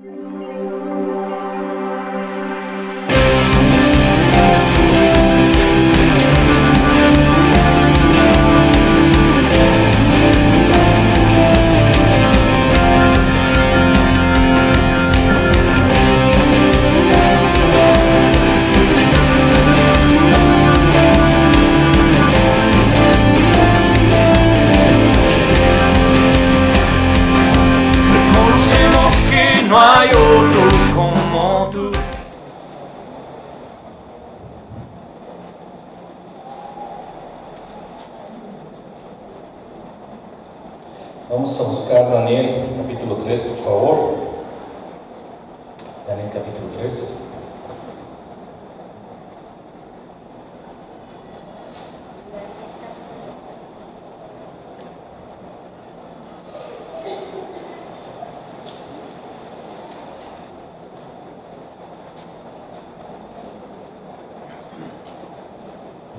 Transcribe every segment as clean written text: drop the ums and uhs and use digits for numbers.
No hay otro como tú. Vamos a buscar Daniel capítulo 3, por favor. Daniel capítulo 3.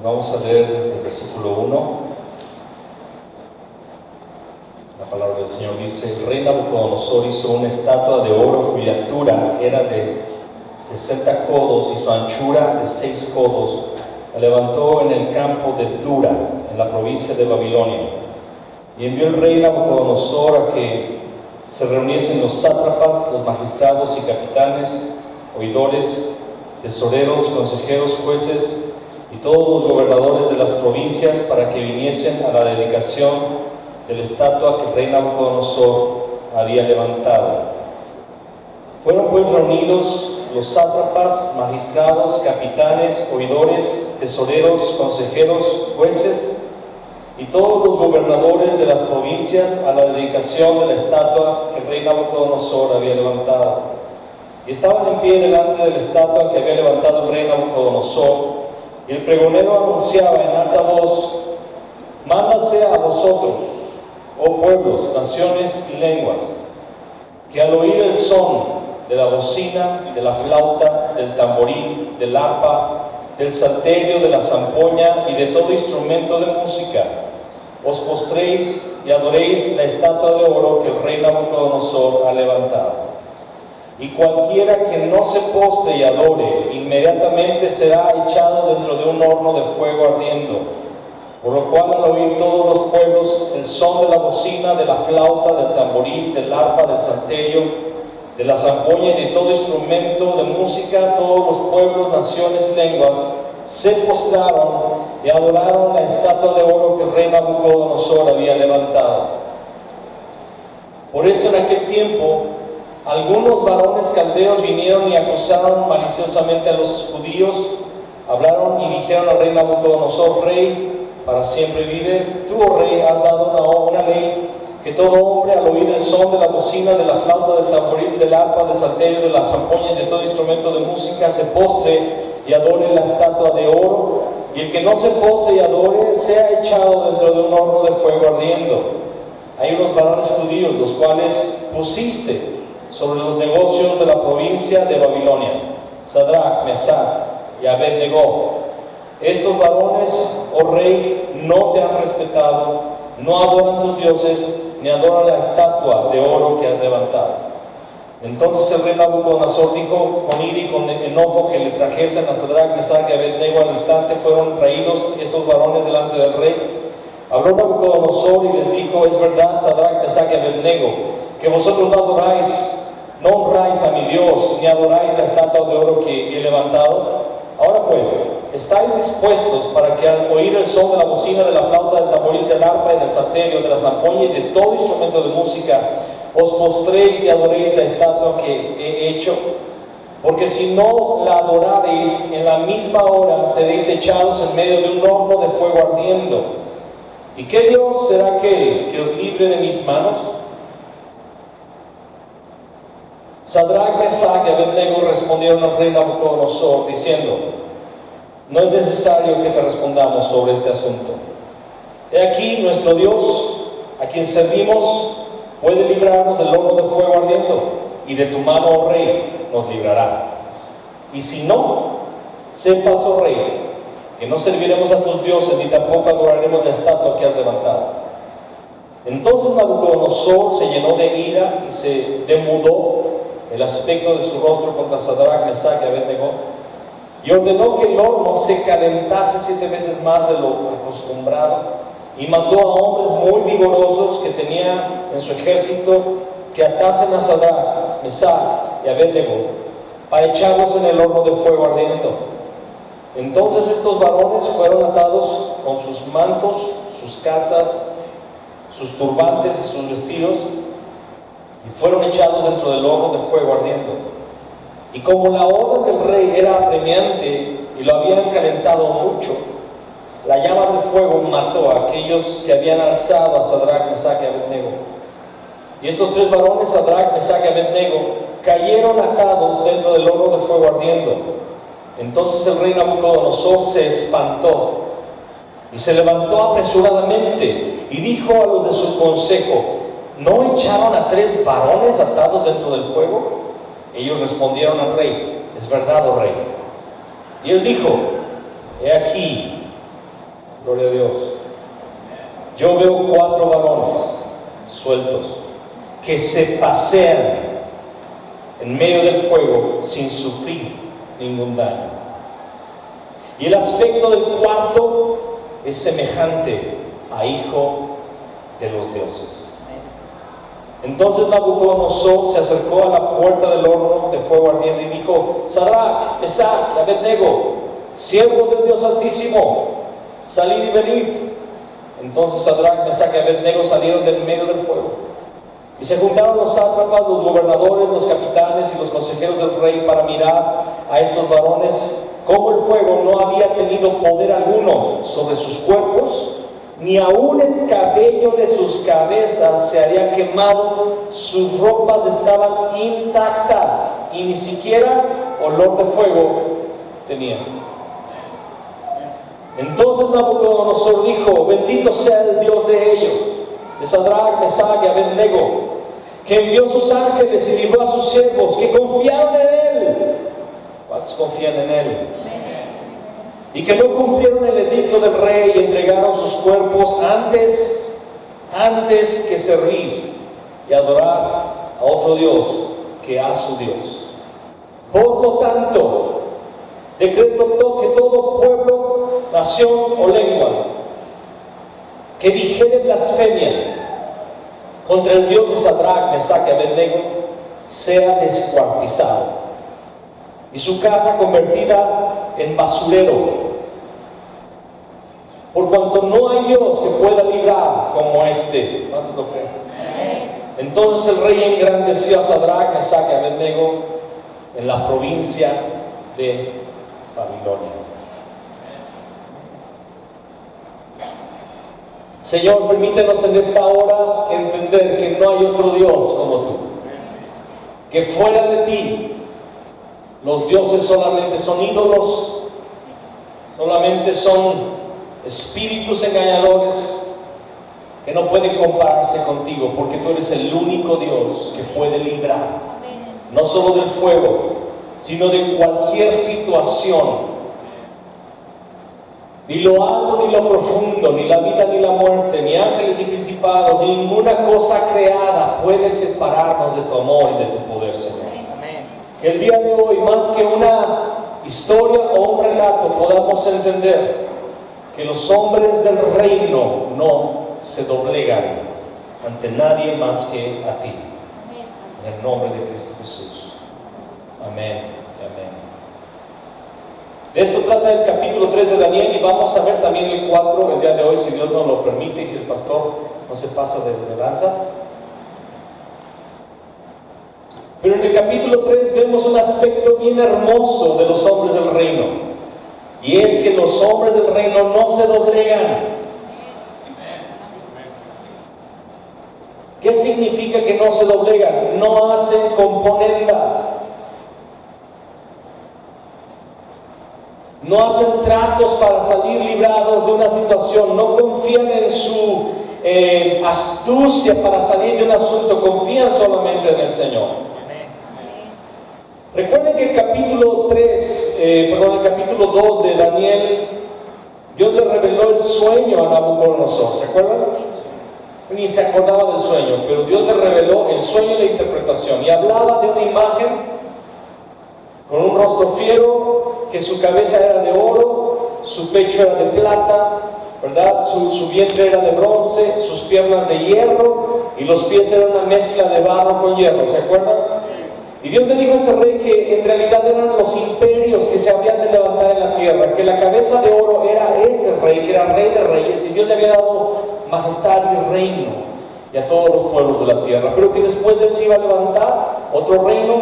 Vamos a leer desde el versículo 1. La palabra del Señor dice: el rey Nabucodonosor hizo una estatua de oro cuya altura era de 60 codos y su anchura de 6 codos. La levantó en el campo de Dura, en la provincia de Babilonia. Y envió el rey Nabucodonosor a que se reuniesen los sátrapas, los magistrados y capitanes, oidores, tesoreros, consejeros, jueces y todos los gobernadores de las provincias para que viniesen a la dedicación de la estatua que el rey Nabucodonosor había levantado. Fueron pues reunidos los sátrapas, magistrados, capitanes, oidores, tesoreros, consejeros, jueces y todos los gobernadores de las provincias a la dedicación de la estatua que el rey Nabucodonosor había levantado. Y estaban en pie delante de la estatua que había levantado el rey Nabucodonosor. Y el pregonero anunciaba en alta voz: mándase a vosotros, oh pueblos, naciones y lenguas, que al oír el son de la bocina, de la flauta, del tamboril, del arpa, del salterio, de la zampoña y de todo instrumento de música, os postréis y adoréis la estatua de oro que el rey Nabucodonosor ha levantado. Y cualquiera que no se postre y adore, inmediatamente será echado dentro de un horno de fuego ardiendo. Por lo cual, al oír todos los pueblos el son de la bocina, de la flauta, del tamboril, del arpa, del salterio, de la zampoña y de todo instrumento de música, todos los pueblos, naciones y lenguas se postraron y adoraron la estatua de oro que el rey Nabucodonosor había levantado. Por esto, en aquel tiempo, algunos varones caldeos vinieron y acusaron maliciosamente a los judíos, hablaron y dijeron al rey Nabucodonosor: rey, para siempre vive, tú, oh rey, has dado una ley, que todo hombre al oír el son de la bocina, de la flauta, del tamboril, del arpa, del salterio, de la zampoña y de todo instrumento de música se postre y adore la estatua de oro, y el que no se postre y adore sea echado dentro de un horno de fuego ardiendo. Hay unos varones judíos, los cuales pusiste sobre los negocios de la provincia de Babilonia, Sadrach, Mesach y Abed-Nego. Estos varones, oh rey, no te han respetado, no adoran tus dioses, ni adoran la estatua de oro que has levantado. Entonces el rey Nabucodonosor dijo con ira y con enojo que le trajesen a Sadrach, Mesach y Abed-Nego. Al instante fueron traídos estos varones delante del rey. Habló Nabucodonosor y les dijo: es verdad, Sadrach, Mesach y Abed-Nego, que vosotros no honráis a mi Dios, ni adoráis la estatua de oro que he levantado. Ahora pues, ¿estáis dispuestos para que al oír el son de la bocina, de la flauta, del tamboril, del arpa y del salterio, de la zampoña y de todo instrumento de música, os postréis y adoréis la estatua que he hecho? Porque si no la adorareis, en la misma hora seréis echados en medio de un horno de fuego ardiendo. ¿Y qué Dios será aquel que os libre de mis manos? Sadrach, Mesach y Abed-Nego respondieron al rey Nabucodonosor diciendo: no es necesario que te respondamos sobre este asunto. He aquí, nuestro Dios, a quien servimos, puede librarnos del horno de fuego ardiendo, y de tu mano, oh rey, nos librará. Y si no, sepas, oh rey, que no serviremos a tus dioses, ni tampoco adoraremos la estatua que has levantado. Entonces Nabucodonosor se llenó de ira y se demudó el aspecto de su rostro contra Sadrach, Mesach y Abednego, y ordenó que el horno se calentase 7 veces más de lo acostumbrado, y mandó a hombres muy vigorosos que tenía en su ejército que atasen a Sadrach, Mesach y Abednego para echarlos en el horno de fuego ardiendo. Entonces estos varones fueron atados con sus mantos, sus casas, sus turbantes y sus vestidos, y fueron echados dentro del horno de fuego ardiendo. Y como la orden del rey era apremiante y lo habían calentado mucho, la llama del fuego mató a aquellos que habían alzado a Sadrach, Mesach y Abednego. Y estos 3 varones, Sadrach, Mesach y Abednego, cayeron atados dentro del horno de fuego ardiendo. Entonces el rey Nabucodonosor se espantó y se levantó apresuradamente y dijo a los de su consejo: ¿no echaron a 3 varones atados dentro del fuego? Ellos respondieron al rey: es verdad, oh rey. Y él dijo: he aquí, gloria a Dios, yo veo 4 varones sueltos que se pasean en medio del fuego sin sufrir ningún daño. Y el aspecto del cuarto es semejante a hijo de los dioses. Entonces Nabucodonosor se acercó a la puerta del horno de fuego ardiente y dijo: Sadrach, Mesach y Abednego, siervos del Dios Altísimo, salid y venid. Entonces Sadrach, Mesach y Abednego salieron del medio del fuego. Y se juntaron los sátrapas, los gobernadores, los capitanes y los consejeros del rey para mirar a estos varones, cómo el fuego no había tenido poder alguno sobre sus cuerpos, ni aún el cabello de sus cabezas se había quemado, sus ropas estaban intactas y ni siquiera olor de fuego tenían. Entonces Nabucodonosor dijo: bendito sea el Dios de ellos, de Sadrach, Mesach y Abednego, que envió sus ángeles y libró a sus siervos, que confiaron en él. ¿Cuántos confían en él? Y que no cumplieron el edicto del rey y entregaron sus cuerpos antes que servir y adorar a otro Dios que a su Dios. Por lo tanto, decreto que todo pueblo, nación o lengua que dijere blasfemia contra el Dios de Sadrach, Mesach y Abednego sea descuartizado y su casa convertida en basurero, por cuanto no hay Dios que pueda librar como este. ¿Cuántos lo creen? Entonces el rey engrandeció a Sadrach, Mesach y Abednego en la provincia de Babilonia. Señor, permítenos en esta hora entender que no hay otro Dios como tú, que fuera de ti los dioses solamente son ídolos, solamente son espíritus engañadores que no pueden compararse contigo, porque tú eres el único Dios que puede librar, no solo del fuego, sino de cualquier situación. Ni lo alto ni lo profundo, ni la vida ni la muerte, ni ángeles ni principados, ni ninguna cosa creada puede separarnos de tu amor y de tu poder, Señor. Amén. Que el día de hoy, más que una historia o un relato, podamos entender que los hombres del reino no se doblegan ante nadie más que a ti. Amén. En el nombre de Cristo Jesús. Amén. Amén. De esto trata el capítulo 3 de Daniel, y vamos a ver también el 4 el día de hoy, si Dios nos lo permite y si el pastor no se pasa de lanza. Pero en el capítulo 3 vemos un aspecto bien hermoso de los hombres del reino, y es que los hombres del reino no se doblegan. ¿Qué significa que no se doblegan? No hacen componendas. No hacen tratos para salir librados de una situación, no confían en su astucia para salir de un asunto, confían solamente en el Señor. Recuerden que el capítulo 2 de Daniel, Dios le reveló el sueño a Nabucodonosor, ¿se acuerdan? ni se acordaba del sueño, pero Dios le reveló el sueño y la interpretación, y hablaba de una imagen con un rostro fiero, que su cabeza era de oro, su pecho era de plata, ¿verdad? Su vientre era de bronce, sus piernas de hierro, y los pies eran una mezcla de barro con hierro, ¿se acuerdan? Y Dios le dijo a este rey que en realidad eran los imperios que se habían de levantar en la tierra, que la cabeza de oro era ese rey, que era rey de reyes, y Dios le había dado majestad y reino y a todos los pueblos de la tierra, pero que después de él se iba a levantar otro reino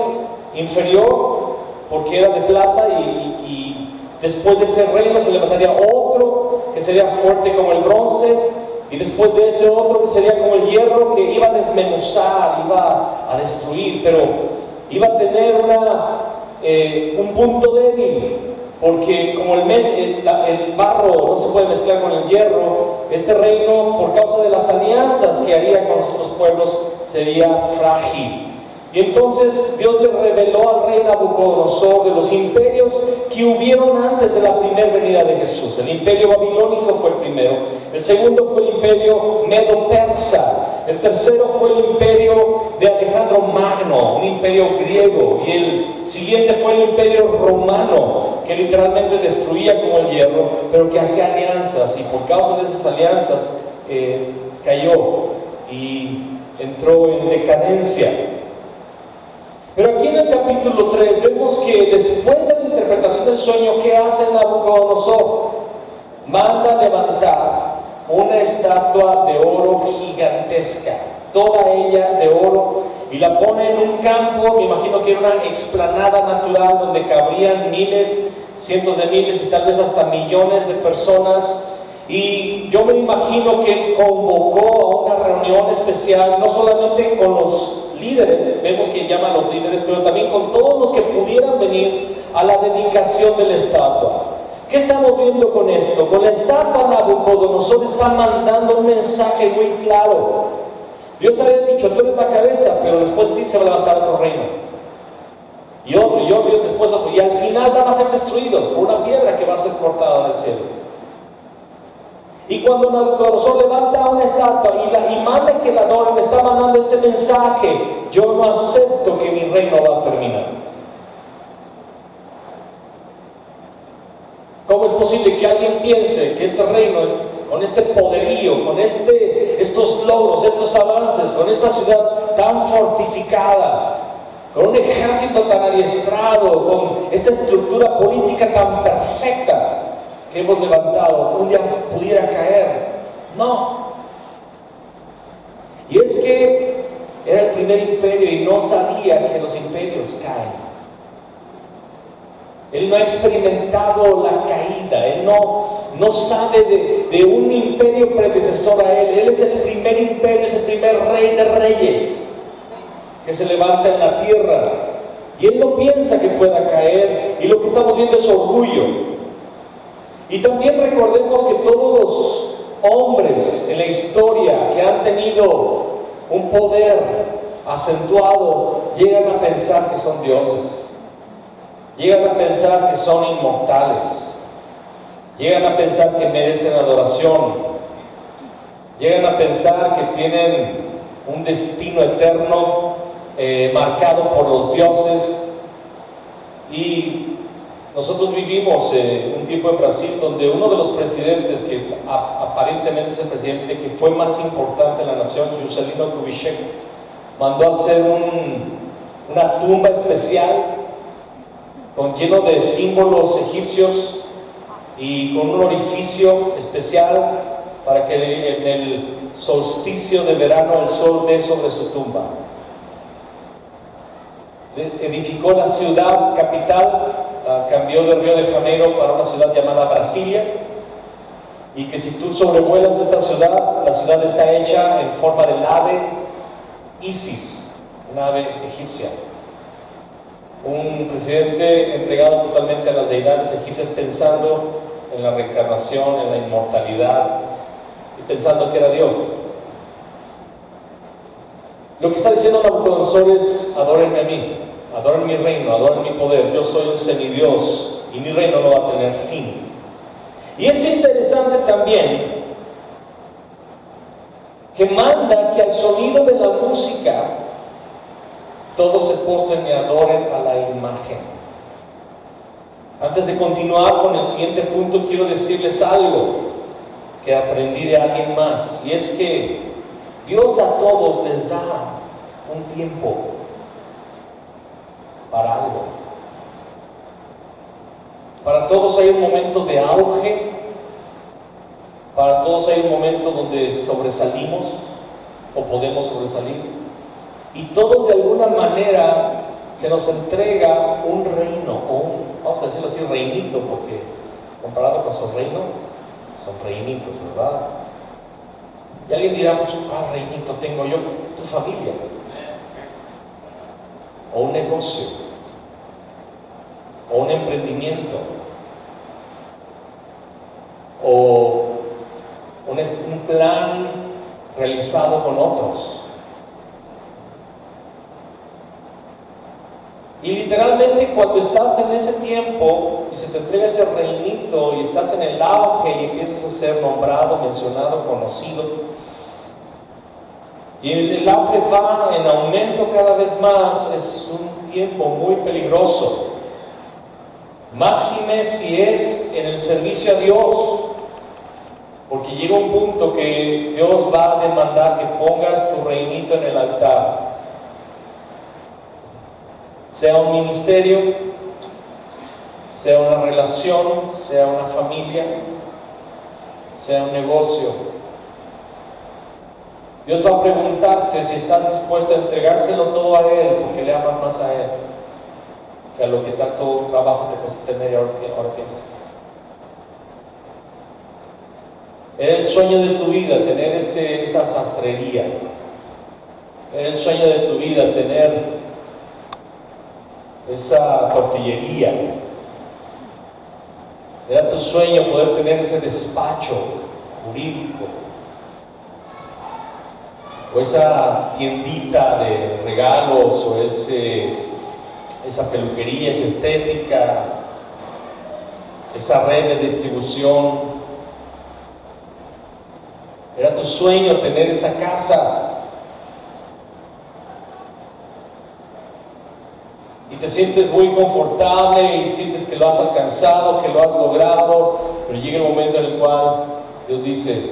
inferior, porque era de plata, y después de ese reino se levantaría otro que sería fuerte como el bronce, y después de ese otro que sería como el hierro, que iba a desmenuzar, iba a destruir, pero iba a tener un punto débil, porque como el barro no se puede mezclar con el hierro, este reino, por causa de las alianzas que haría con los otros pueblos, sería frágil. Y entonces Dios le reveló al rey Nabucodonosor de los imperios que hubieron antes de la primera venida de Jesús. El imperio babilónico fue el primero, el segundo fue el imperio medo-persa, el tercero fue el imperio de Alejandro Magno, un imperio griego, y el siguiente fue el imperio romano, que literalmente destruía como el hierro, pero que hacía alianzas, y por causa de esas alianzas cayó y entró en decadencia. Pero aquí en el capítulo 3 vemos que después de la interpretación del sueño, ¿qué hace Nabucodonosor? Manda levantar una estatua de oro gigantesca, toda ella de oro, y la pone en un campo, me imagino que era una explanada natural donde cabrían miles, cientos de miles y tal vez hasta millones de personas. Y yo me imagino que él convocó a una reunión especial, no solamente con los líderes, vemos que llaman a los líderes, pero también con todos los que pudieran venir a la dedicación de la estatua. ¿Qué estamos viendo con esto? Con la estatua, Nabucodonosor está mandando un mensaje muy claro. Dios había dicho, tú eres la cabeza, pero después de ti se va a levantar otro reino, y otro, y después otro, y al final van a ser destruidos por una piedra que va a ser cortada del cielo. Y cuando Nabucodonosor levanta una estatua y manda que la adoren, me está mandando este mensaje: yo no acepto que mi reino va a terminar. ¿Cómo es posible que alguien piense que este reino, con este poderío, con estos logros, estos avances, con esta ciudad tan fortificada, con un ejército tan adiestrado, con esta estructura política tan perfecta que hemos levantado, un día pudiera caer? No. Y es que era el primer imperio y no sabía que los imperios caen. Él no ha experimentado la caída, él no sabe de un imperio predecesor a él. Él es el primer imperio, es el primer rey de reyes que se levanta en la tierra, y él no piensa que pueda caer, y lo que estamos viendo es orgullo. Y también recordemos que todos los hombres en la historia que han tenido un poder acentuado llegan a pensar que son dioses, llegan a pensar que son inmortales, llegan a pensar que merecen adoración, llegan a pensar que tienen un destino eterno marcado por los dioses. Y nosotros vivimos un tiempo en Brasil donde uno de los presidentes, que aparentemente es el presidente que fue más importante en la nación, Juscelino Kubitschek, mandó a hacer una tumba especial lleno de símbolos egipcios y con un orificio especial para que en el solsticio de verano el sol dé sobre su tumba. Edificó la ciudad capital, cambió de Río de Janeiro para una ciudad llamada Brasilia, y que si tú sobrevuelas esta ciudad, la ciudad está hecha en forma del ave Isis, una ave egipcia. Un presidente entregado totalmente a las deidades egipcias, pensando en la reencarnación, en la inmortalidad, y pensando que era Dios. Lo que está diciendo Nabucodonosor es: adórenme a mí, adoren mi reino, adoren mi poder, yo soy un semidios y mi reino no va a tener fin. Y es interesante también que manda que al sonido de la música todos se postren y adoren a la imagen. Antes de continuar con el siguiente punto, quiero decirles algo que aprendí de alguien más, y es que Dios a todos les da un tiempo para algo. Para todos hay un momento de auge, para todos hay un momento donde sobresalimos o podemos sobresalir, y todos de alguna manera se nos entrega un reino, vamos a decirlo así, reinito, porque comparado con su reino, son reinitos, ¿verdad? Y alguien dirá, pues, ¿cuál reinito tengo yo? Tu familia, o un negocio, o un emprendimiento, o un plan realizado con otros. Y literalmente cuando estás en ese tiempo y se te entrega ese reinito y estás en el auge y empiezas a ser nombrado, mencionado, conocido, y el auge va en aumento cada vez más, es un tiempo muy peligroso. Máxime si es en el servicio a Dios, porque llega un punto que Dios va a demandar que pongas tu reinito en el altar. Sea un ministerio, sea una relación, sea una familia, sea un negocio. Dios va a preguntarte si estás dispuesto a entregárselo todo a Él, porque le amas más a Él que a lo que tanto trabajo te costó tener y ahora tienes. Era el sueño de tu vida tener esa sastrería. Era el sueño de tu vida tener esa tortillería. Era tu sueño poder tener ese despacho jurídico, o esa tiendita de regalos, o esa peluquería, esa estética, esa red de distribución. Era tu sueño tener esa casa. Y te sientes muy confortable y sientes que lo has alcanzado, que lo has logrado, pero llega el momento en el cual Dios dice,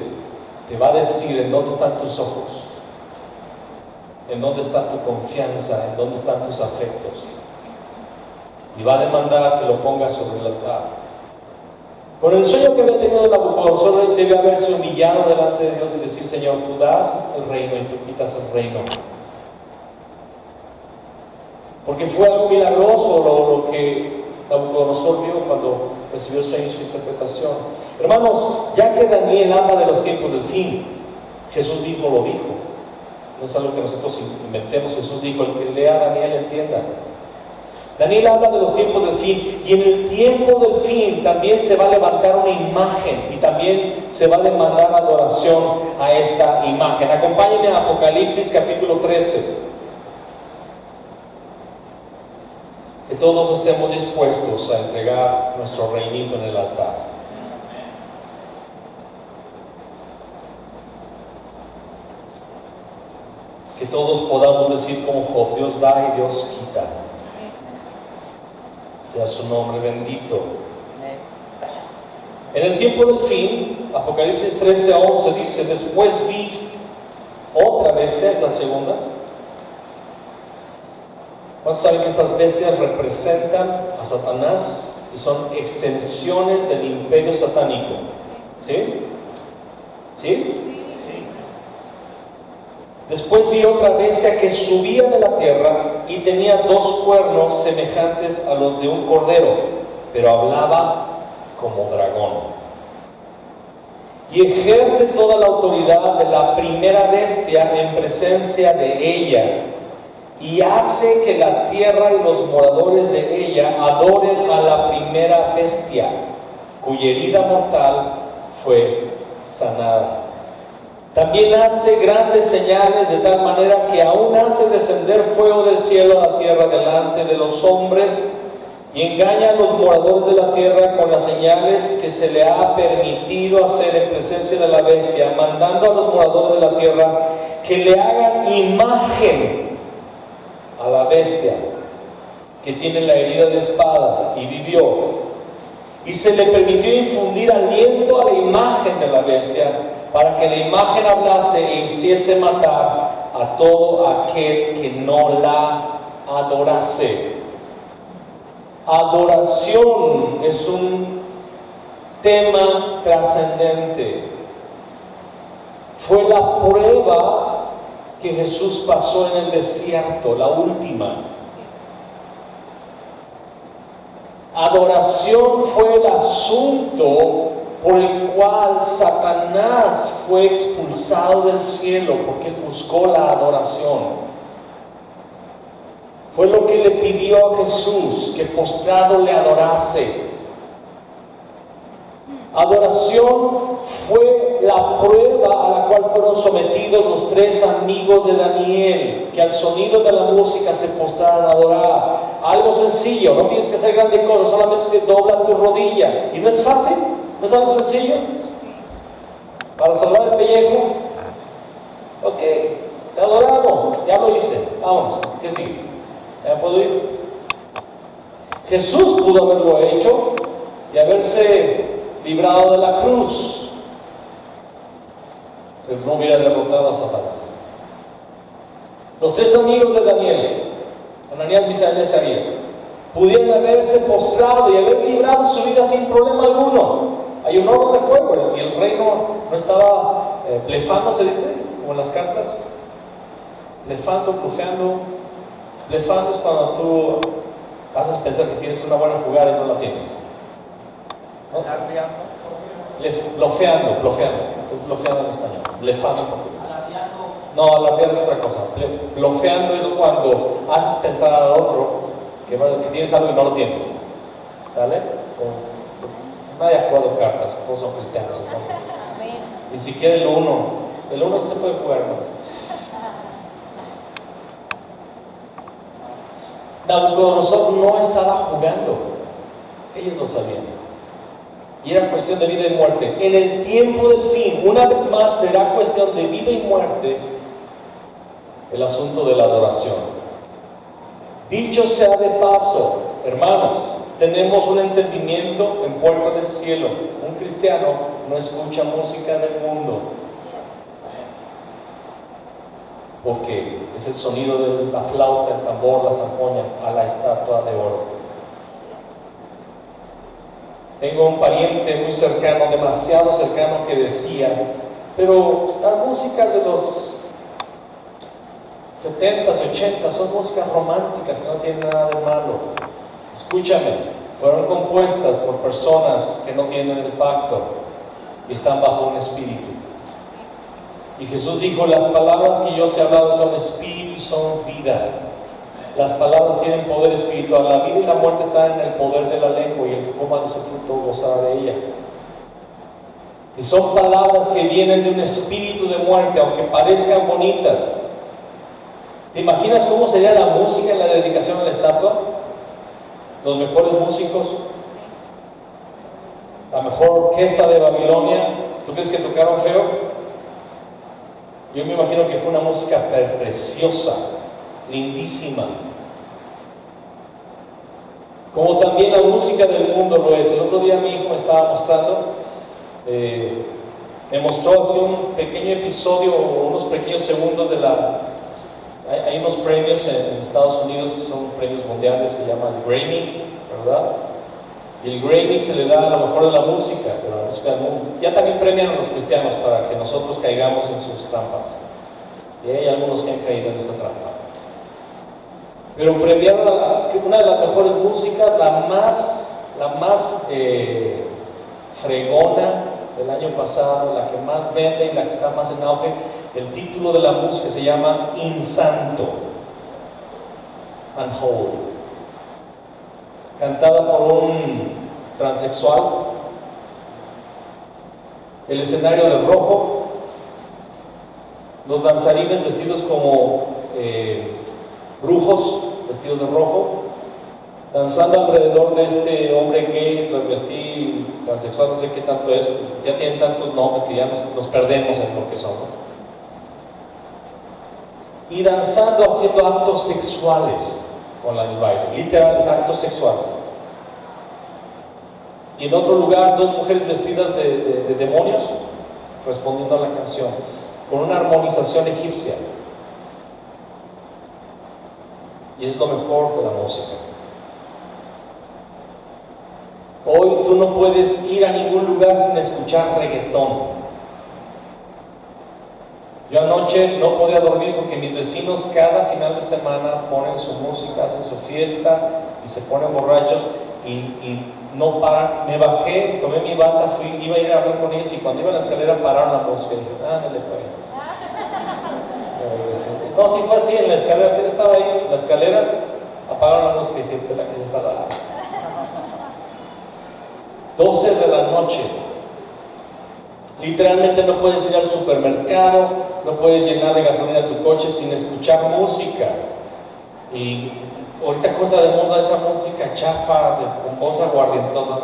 te va a decir en dónde están tus ojos, en dónde está tu confianza, en dónde están tus afectos, y va a demandar que lo pongas sobre el altar. Con el sueño que había tenido Nabucodonosor, debe haberse humillado delante de Dios y decir, Señor, tú das el reino y tú quitas el reino. Porque fue algo milagroso lo que Nabucodonosor vio cuando recibió el sueño y su interpretación. Hermanos, ya que Daniel habla de los tiempos del fin, Jesús mismo lo dijo. No es algo que nosotros inventemos. Jesús dijo, el que lea a Daniel entienda. Daniel habla de los tiempos del fin, y en el tiempo del fin también se va a levantar una imagen y también se va a demandar adoración a esta imagen. Acompáñenme a Apocalipsis capítulo 13. Que todos estemos dispuestos a entregar nuestro reinito en el altar. Que todos podamos decir como Job, Dios da y Dios quita. Sea su nombre bendito. En el tiempo del fin, Apocalipsis 13:11 dice, después vi otra bestia, es la segunda. ¿Cuántos saben que estas bestias representan a Satanás y son extensiones del imperio satánico? ¿Sí? ¿Sí? Después vi otra bestia que subía de la tierra y tenía dos cuernos semejantes a los de un cordero, pero hablaba como dragón. Y ejerce toda la autoridad de la primera bestia en presencia de ella, y hace que la tierra y los moradores de ella adoren a la primera bestia, cuya herida mortal fue sanada. También hace grandes señales, de tal manera que aún hace descender fuego del cielo a la tierra delante de los hombres, y engaña a los moradores de la tierra con las señales que se le ha permitido hacer en presencia de la bestia, mandando a los moradores de la tierra que le hagan imagen a la bestia que tiene la herida de espada y vivió. Y se le permitió infundir aliento a la imagen de la bestia para que la imagen hablase e hiciese matar a todo aquel que no la adorase. Adoración es un tema trascendente. Fue la prueba que Jesús pasó en el desierto, la última. Adoración fue el asunto por el cual Satanás fue expulsado del cielo, porque él buscó la adoración. Fue lo que le pidió a Jesús, que postrado le adorase. Adoración fue la prueba a la cual fueron sometidos los 3 amigos de Daniel, que al sonido de la música se postraron a adorar. Algo sencillo, no tienes que hacer grandes cosas, solamente dobla tu rodilla. ¿Y no es fácil? ¿No es algo sencillo? Para salvar el pellejo. Ok, te adoramos, ya lo hice, vámonos, ¿qué sigue? ¿Ya puedo ir? Jesús pudo haberlo hecho y haberse librado de la cruz, pero no hubiera derrotado a Satanás. Los 3 amigos de Daniel, Ananías, Misael y Azarías, pudieron haberse postrado y haber librado su vida sin problema alguno. Hay un horno de fuego y el rey no estaba blefando, se dice, como en las cartas, blefando, blufeando. Blefando es cuando tú haces pensar que tienes una buena jugada y no la tienes, ¿no? Blofeando, es blofeando en español, blefando en portugués. No, alardear es otra cosa. Blofeando es cuando haces pensar al otro que tienes algo y no lo tienes. ¿Sale? Nadie ha jugado cartas, todos son cristianos. Ni siquiera el uno sí se puede jugar, ¿no? Nabucodonosor no estaba jugando, ellos lo sabían, y era cuestión de vida y muerte. En el tiempo del fin, una vez más, será cuestión de vida y muerte el asunto de la adoración. Dicho sea de paso, hermanos, tenemos un entendimiento en Puerta del Cielo. Un cristiano no escucha música del mundo, porque es el sonido de la flauta, el tambor, la zampoña a la estatua de oro. Tengo un pariente muy cercano, demasiado cercano, que decía, pero las músicas de los 70s, 80s son músicas románticas que no tienen nada de malo. Escúchame, fueron compuestas por personas que no tienen el pacto y están bajo un espíritu. Y Jesús dijo, las palabras que yo os he hablado son espíritu y son vida. Las palabras tienen poder espiritual. La vida y la muerte están en el poder de la lengua, y el que coma de su fruto gozará de ella. Si son palabras que vienen de un espíritu de muerte, aunque parezcan bonitas, ¿te imaginas cómo sería la música en la dedicación a la estatua? Los mejores músicos, la mejor orquesta de Babilonia. ¿Tú crees que tocaron feo? Yo me imagino que fue una música preciosa, lindísima. Como también la música del mundo lo es. El otro día mi hijo me estaba mostrando, me mostró así un pequeño episodio, unos pequeños segundos de la... Hay unos premios en Estados Unidos que son premios mundiales, se llaman Grammy, ¿verdad? Y el Grammy se le da a lo mejor de la música, pero la música del mundo. Ya también premian a los cristianos para que nosotros caigamos en sus trampas. Y hay algunos que han caído en esa trampa. Pero premiaron una de las mejores músicas, la más fregona del año pasado, la que más vende y la que está más en auge. El título de la música se llama Insanto, Unholy, cantada por un transexual. El escenario de rojo, los danzarines vestidos como brujos, vestidos de rojo, danzando alrededor de este hombre gay, transvestí, transexual, no sé qué tanto es, ya tienen tantos nombres que ya nos perdemos en lo que son, ¿no? Y danzando, haciendo actos sexuales con el baile, literales actos sexuales. Y en otro lugar, dos mujeres vestidas de demonios respondiendo a la canción, con una armonización egipcia. Y es lo mejor de la música. Hoy tú no puedes ir a ningún lugar sin escuchar reggaetón. Yo anoche no podía dormir porque mis vecinos cada final de semana ponen su música, hacen su fiesta y se ponen borrachos y no paran. Me bajé, tomé mi bata, iba a ir a hablar con ellos y cuando iba a la escalera pararon la música y dije, ándale, pues. No, sí fue así, en la escalera, él estaba ahí, en la escalera, apagaron la música y dije, la que se salga. 12 de la noche. Literalmente no puedes ir al supermercado, no puedes llenar de gasolina tu coche sin escuchar música. Y ahorita cosa de moda esa música chafa, con voz aguardientosa.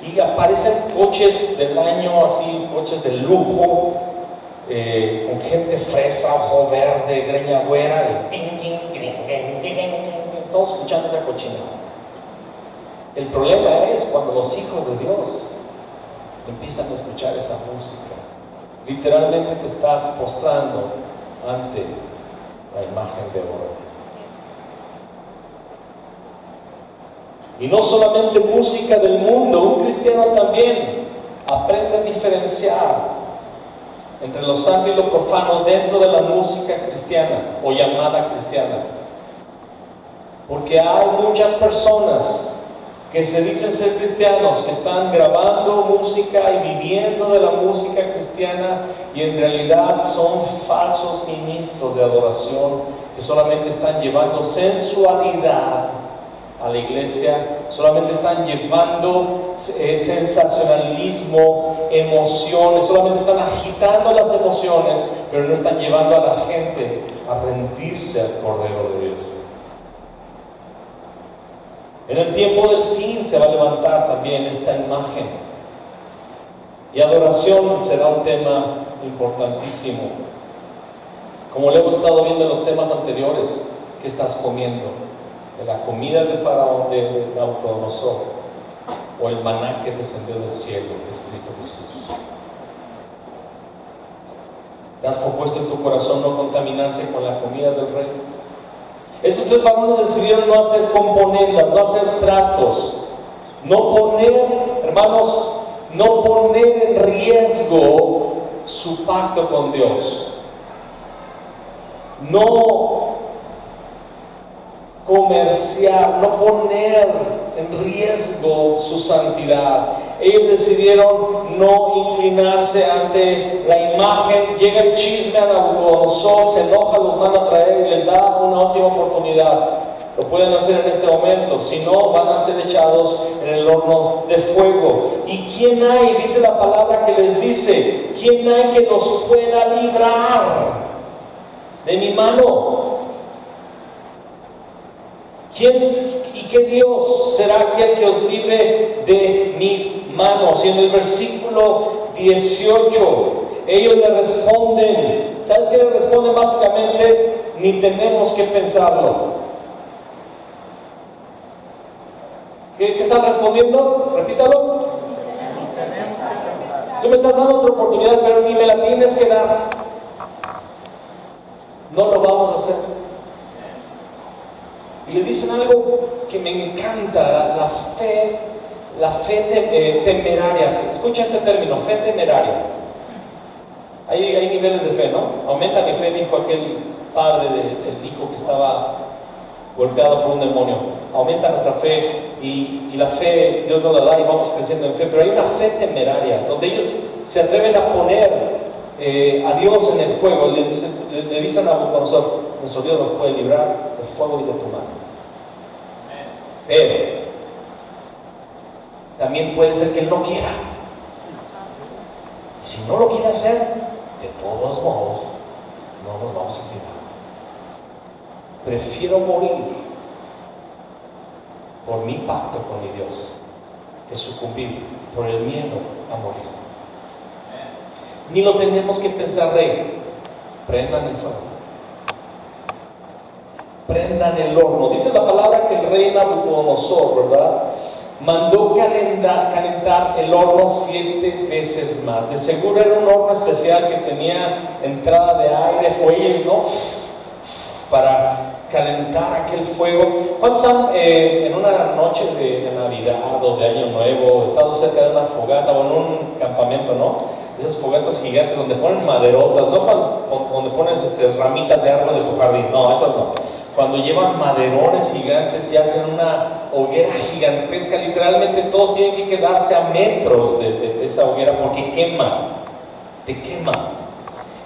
Y aparecen coches del año, así, coches de lujo, con gente fresa, ojo verde, greña güera, todos escuchando esa cochinada. El problema es cuando los hijos de Dios empiezan a escuchar esa música. Literalmente te estás postrando ante la imagen de oro. Y no solamente música del mundo, un cristiano también aprende a diferenciar entre lo santo y lo profano dentro de la música cristiana o llamada cristiana. Porque hay muchas personas que se dicen ser cristianos, que están grabando música y viviendo de la música cristiana y en realidad son falsos ministros de adoración que solamente están llevando sensualidad a la iglesia, solamente están llevando sensacionalismo, emociones, solamente están agitando las emociones, pero no están llevando a la gente a rendirse al Cordero de Dios. En el tiempo del fin se va a levantar también esta imagen. Y adoración será un tema importantísimo. Como lo hemos estado viendo en los temas anteriores, ¿qué estás comiendo? ¿De la comida del faraón de Nabucodonosor o el maná que descendió del cielo, que es Cristo Jesús? ¿Te has propuesto en tu corazón no contaminarse con la comida del rey? Esos tres varones decidieron no hacer componendas, no hacer tratos, no poner, hermanos, no poner en riesgo su pacto con Dios, no comerciar, no poner en riesgo su santidad. Ellos decidieron no inclinarse ante la imagen. Llega el chisme a Nabucodonosor, se enoja, los manda a traer y les da una última oportunidad. Lo pueden hacer en este momento, si no van a ser echados en el horno de fuego. ¿Y quién hay? Dice la palabra que les dice, ¿quién hay que nos pueda librar de mi mano? ¿Quién y qué Dios será aquel que os libre de mis manos? Y en el versículo 18, ellos le responden, ¿sabes qué le responden? Básicamente, ni tenemos que pensarlo. ¿Qué están respondiendo? Repítalo. Tú me estás dando otra oportunidad, pero ni me la tienes que dar. No lo vamos a hacer. Y le dicen algo que me encanta, la fe temeraria. Escucha este término, fe temeraria. Hay niveles de fe, ¿no? Aumenta mi fe, dijo aquel padre del hijo que estaba golpeado por un demonio. Aumenta nuestra fe y la fe Dios nos la da y vamos creciendo en fe. Pero hay una fe temeraria, donde ellos se atreven a poner a Dios en el fuego. Le dicen a Nabucodonosor, nuestro Dios nos puede librar del fuego y de tu mano. Pero también puede ser que Él no quiera. Si no lo quiere hacer, de todos modos, no nos vamos a quedar. Prefiero morir por mi pacto con mi Dios que sucumbir por el miedo a morir. Ni lo tenemos que pensar, rey. Prendan el fuego, prendan el horno. Dice la palabra que el rey Nabucodonosor, ¿verdad?, mandó calentar el horno 7 veces más. De seguro era un horno especial que tenía entrada de aire, fuelles, ¿no?, para calentar aquel fuego. ¿Cuántos han en una noche de Navidad o de Año Nuevo estado cerca de una fogata o en un campamento, ¿no? Esas fogatas gigantes donde ponen maderotas, no donde pones ramitas de árbol de tu jardín, no, esas no. Cuando llevan maderones gigantes y hacen una hoguera gigantesca, literalmente todos tienen que quedarse a metros de esa hoguera porque quema, te quema.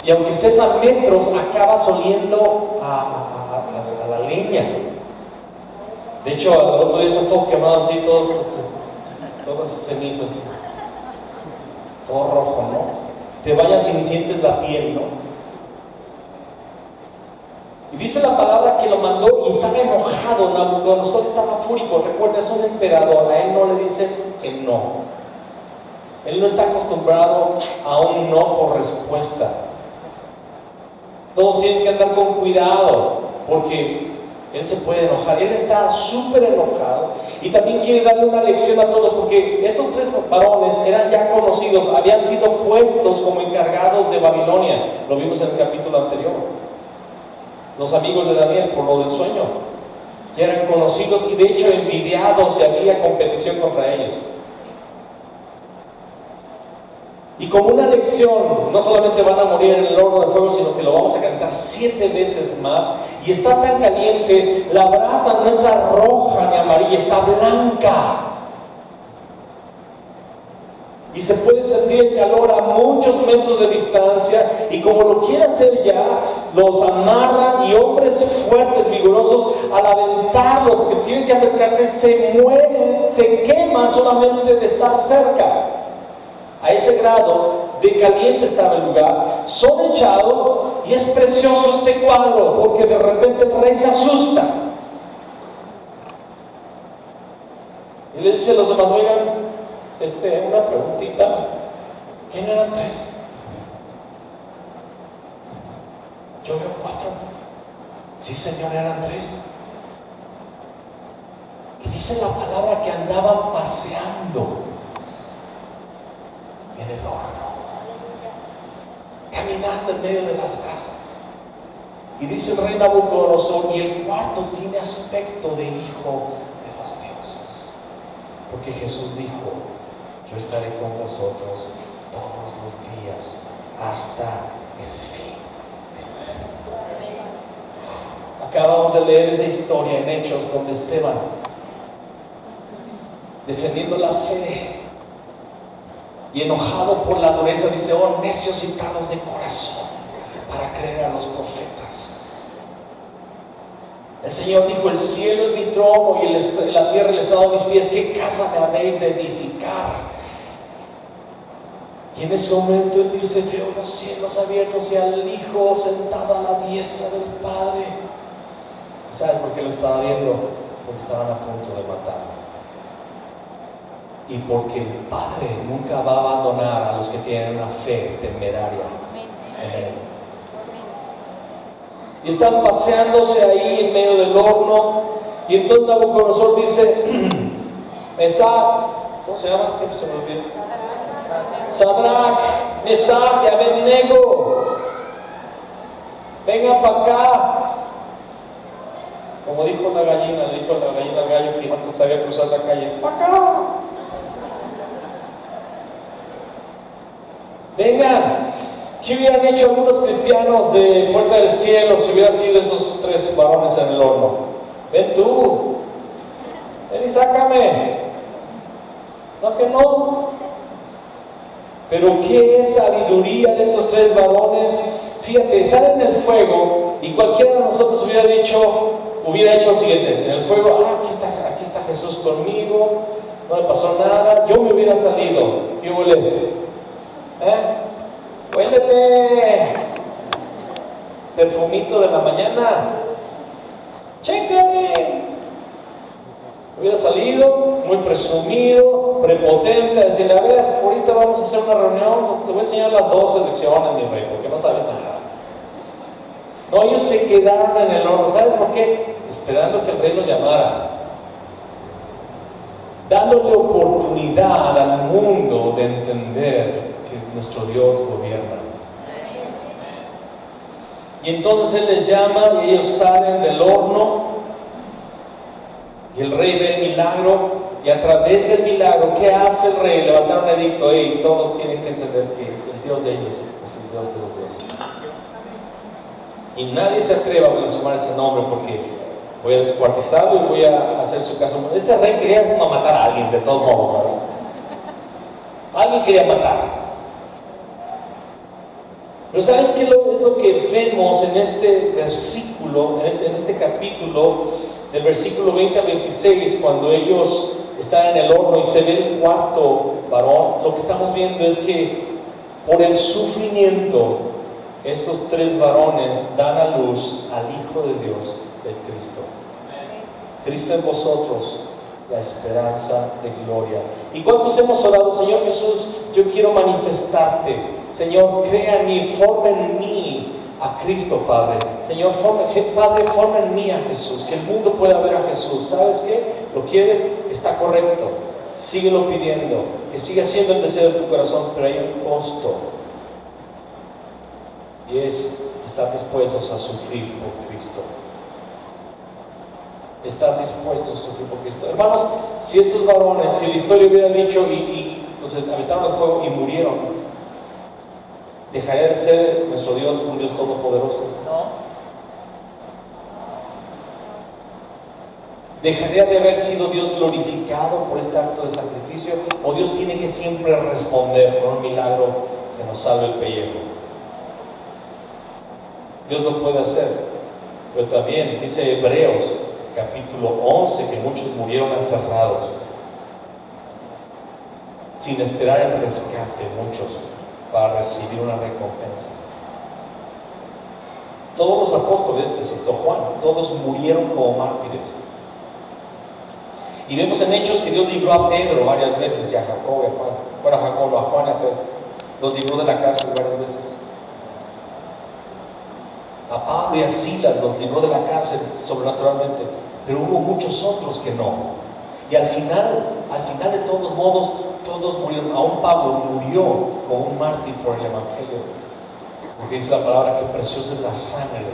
Y aunque estés a metros, acabas oliendo a la leña. De hecho, al otro día estás todo quemado así, todo cenizo así, todo rojo, ¿no? Te bañas y ni sientes la piel, ¿no? Y dice la palabra que lo mandó y estaba enojado. Nabucodonosor estaba fúrico. Recuerda, es un emperador, a él no le dicen que no. Él no está acostumbrado a un no por respuesta. Todos tienen que andar con cuidado porque él se puede enojar. Él está súper enojado y también quiere darle una lección a todos porque estos 3 varones eran ya conocidos, habían sido puestos como encargados de Babilonia. Lo vimos en el capítulo anterior. Los amigos de Daniel, por lo del sueño, ya eran conocidos y de hecho envidiados, y había competición contra ellos. Y como una lección, no solamente van a morir en el horno de fuego, sino que lo vamos a calentar 7 veces más. Y está tan caliente, la brasa no está roja ni amarilla, está blanca. Y se puede sentir el calor a muchos metros de distancia, y como lo quiere hacer ya, los amarran y hombres fuertes, vigorosos, al aventarlos, porque tienen que acercarse, se mueren, se queman solamente de estar cerca. A ese grado de caliente estaba el lugar. Son echados y es precioso este cuadro, porque de repente el rey se asusta. Y le dice a los demás, oigan, una preguntita, ¿quién eran 3? Yo veo 4. Sí, Señor, eran 3. Y dice la palabra que andaban paseando en el horno, caminando en medio de las brasas. Y dice el rey Nabucodonosor, y el cuarto tiene aspecto de hijo de los dioses, porque Jesús dijo, yo estaré con vosotros todos los días hasta el fin. Acabamos de leer esa historia en Hechos, donde Esteban, defendiendo la fe y enojado por la dureza, dice, oh necios y tardos de corazón para creer a los profetas. El Señor dijo, el cielo es mi trono y la tierra el estrado de mis pies. ¿Qué casa me habéis de edificar? Y en ese momento él dice, veo los cielos abiertos y al Hijo sentado a la diestra del Padre. ¿Sabes por qué lo estaba viendo? Porque estaban a punto de matarlo. Y porque el Padre nunca va a abandonar a los que tienen una fe temeraria en Él. Y están paseándose ahí en medio del horno. Y entonces Nabucodonosor dice, Mesach, ¿cómo se llama? Siempre se me olvida. Sadrach, Mesach y Abednego, vengan para acá. Como dijo la gallina, le dijo la gallina al gallo que no sabía cruzar la calle, para acá. Vengan. ¿Qué hubieran hecho algunos cristianos de Puerta del Cielo si hubieran sido esos 3 varones en el horno? Ven tú, ven y sácame. No que no. Pero qué sabiduría de estos 3 varones. Fíjate, están en el fuego y cualquiera de nosotros hubiera hecho lo siguiente: en el fuego, aquí está Jesús conmigo, no me pasó nada, yo me hubiera salido. ¿Qué huele? Huélele. Perfumito de la mañana. Chécame. Hubiera salido muy presumido, prepotente, a decirle, a ver, ahorita vamos a hacer una reunión, te voy a enseñar las 12 lecciones, mi rey, porque no sabes nada. No, ellos se quedaron en el horno. ¿Sabes por qué? Esperando que el rey los llamara. Dándole oportunidad al mundo de entender que nuestro Dios gobierna. Y entonces Él les llama y ellos salen del horno. Y el rey ve el milagro. Y a través del milagro, ¿qué hace el rey? Levantar un edicto. Y todos tienen que entender que el Dios de ellos es el Dios de los dioses. Y nadie se atreva a blasfemar ese nombre porque voy a descuartizarlo y voy a hacer su caso. Este rey quería matar a alguien, de todos modos, ¿verdad? Alguien quería matar. Pero ¿sabes qué es lo que vemos en este versículo, en este capítulo, del versículo 20 al 26, cuando ellos están en el horno y se ve el cuarto varón? Lo que estamos viendo es que por el sufrimiento, estos tres varones dan a luz al Hijo de Dios, el Cristo. Cristo en vosotros, la esperanza de gloria. ¿Y cuántos hemos orado? Señor Jesús, yo quiero manifestarte. Señor, crea en mí, forma en mí a Cristo, Padre. Señor, Padre, forma en mí a Jesús, que el mundo pueda ver a Jesús. ¿Sabes qué? ¿Lo quieres? Está correcto. Síguelo pidiendo, que siga siendo el deseo de tu corazón, pero hay un costo. Y es estar dispuestos a sufrir por Cristo. Estar dispuestos a sufrir por Cristo. Hermanos, si estos varones, si la historia hubiera dicho y los aventaron al fuego y murieron, ¿dejaría de ser nuestro Dios un Dios todopoderoso? No. ¿Dejaría de haber sido Dios glorificado por este acto de sacrificio? ¿O Dios tiene que siempre responder con un milagro que nos salve el pellejo? Dios lo puede hacer, pero también dice Hebreos capítulo 11 que muchos murieron encerrados sin esperar el rescate, muchos, para recibir una recompensa. Todos los apóstoles, excepto Juan, todos murieron como mártires. Y vemos en Hechos que Dios libró a Pedro varias veces y a Jacob y a Juan. Bueno, a Jacob, no, a Juan y a Pedro. Los libró de la cárcel varias veces. A Pablo y a Silas los libró de la cárcel sobrenaturalmente, pero hubo muchos otros que no. Y al final de todos modos, todos murieron. Aún Pablo murió como un mártir por el Evangelio, porque dice la palabra que preciosa es la sangre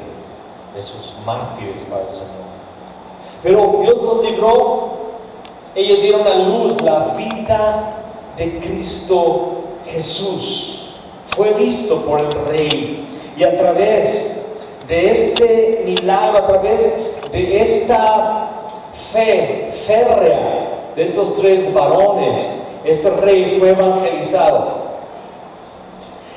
de sus mártires para el Señor. Pero Dios los libró. Ellos dieron a luz la vida de Cristo Jesús. Fue visto por el Rey, y a través de este milagro, a través de esta fe férrea de estos tres varones, este rey fue evangelizado.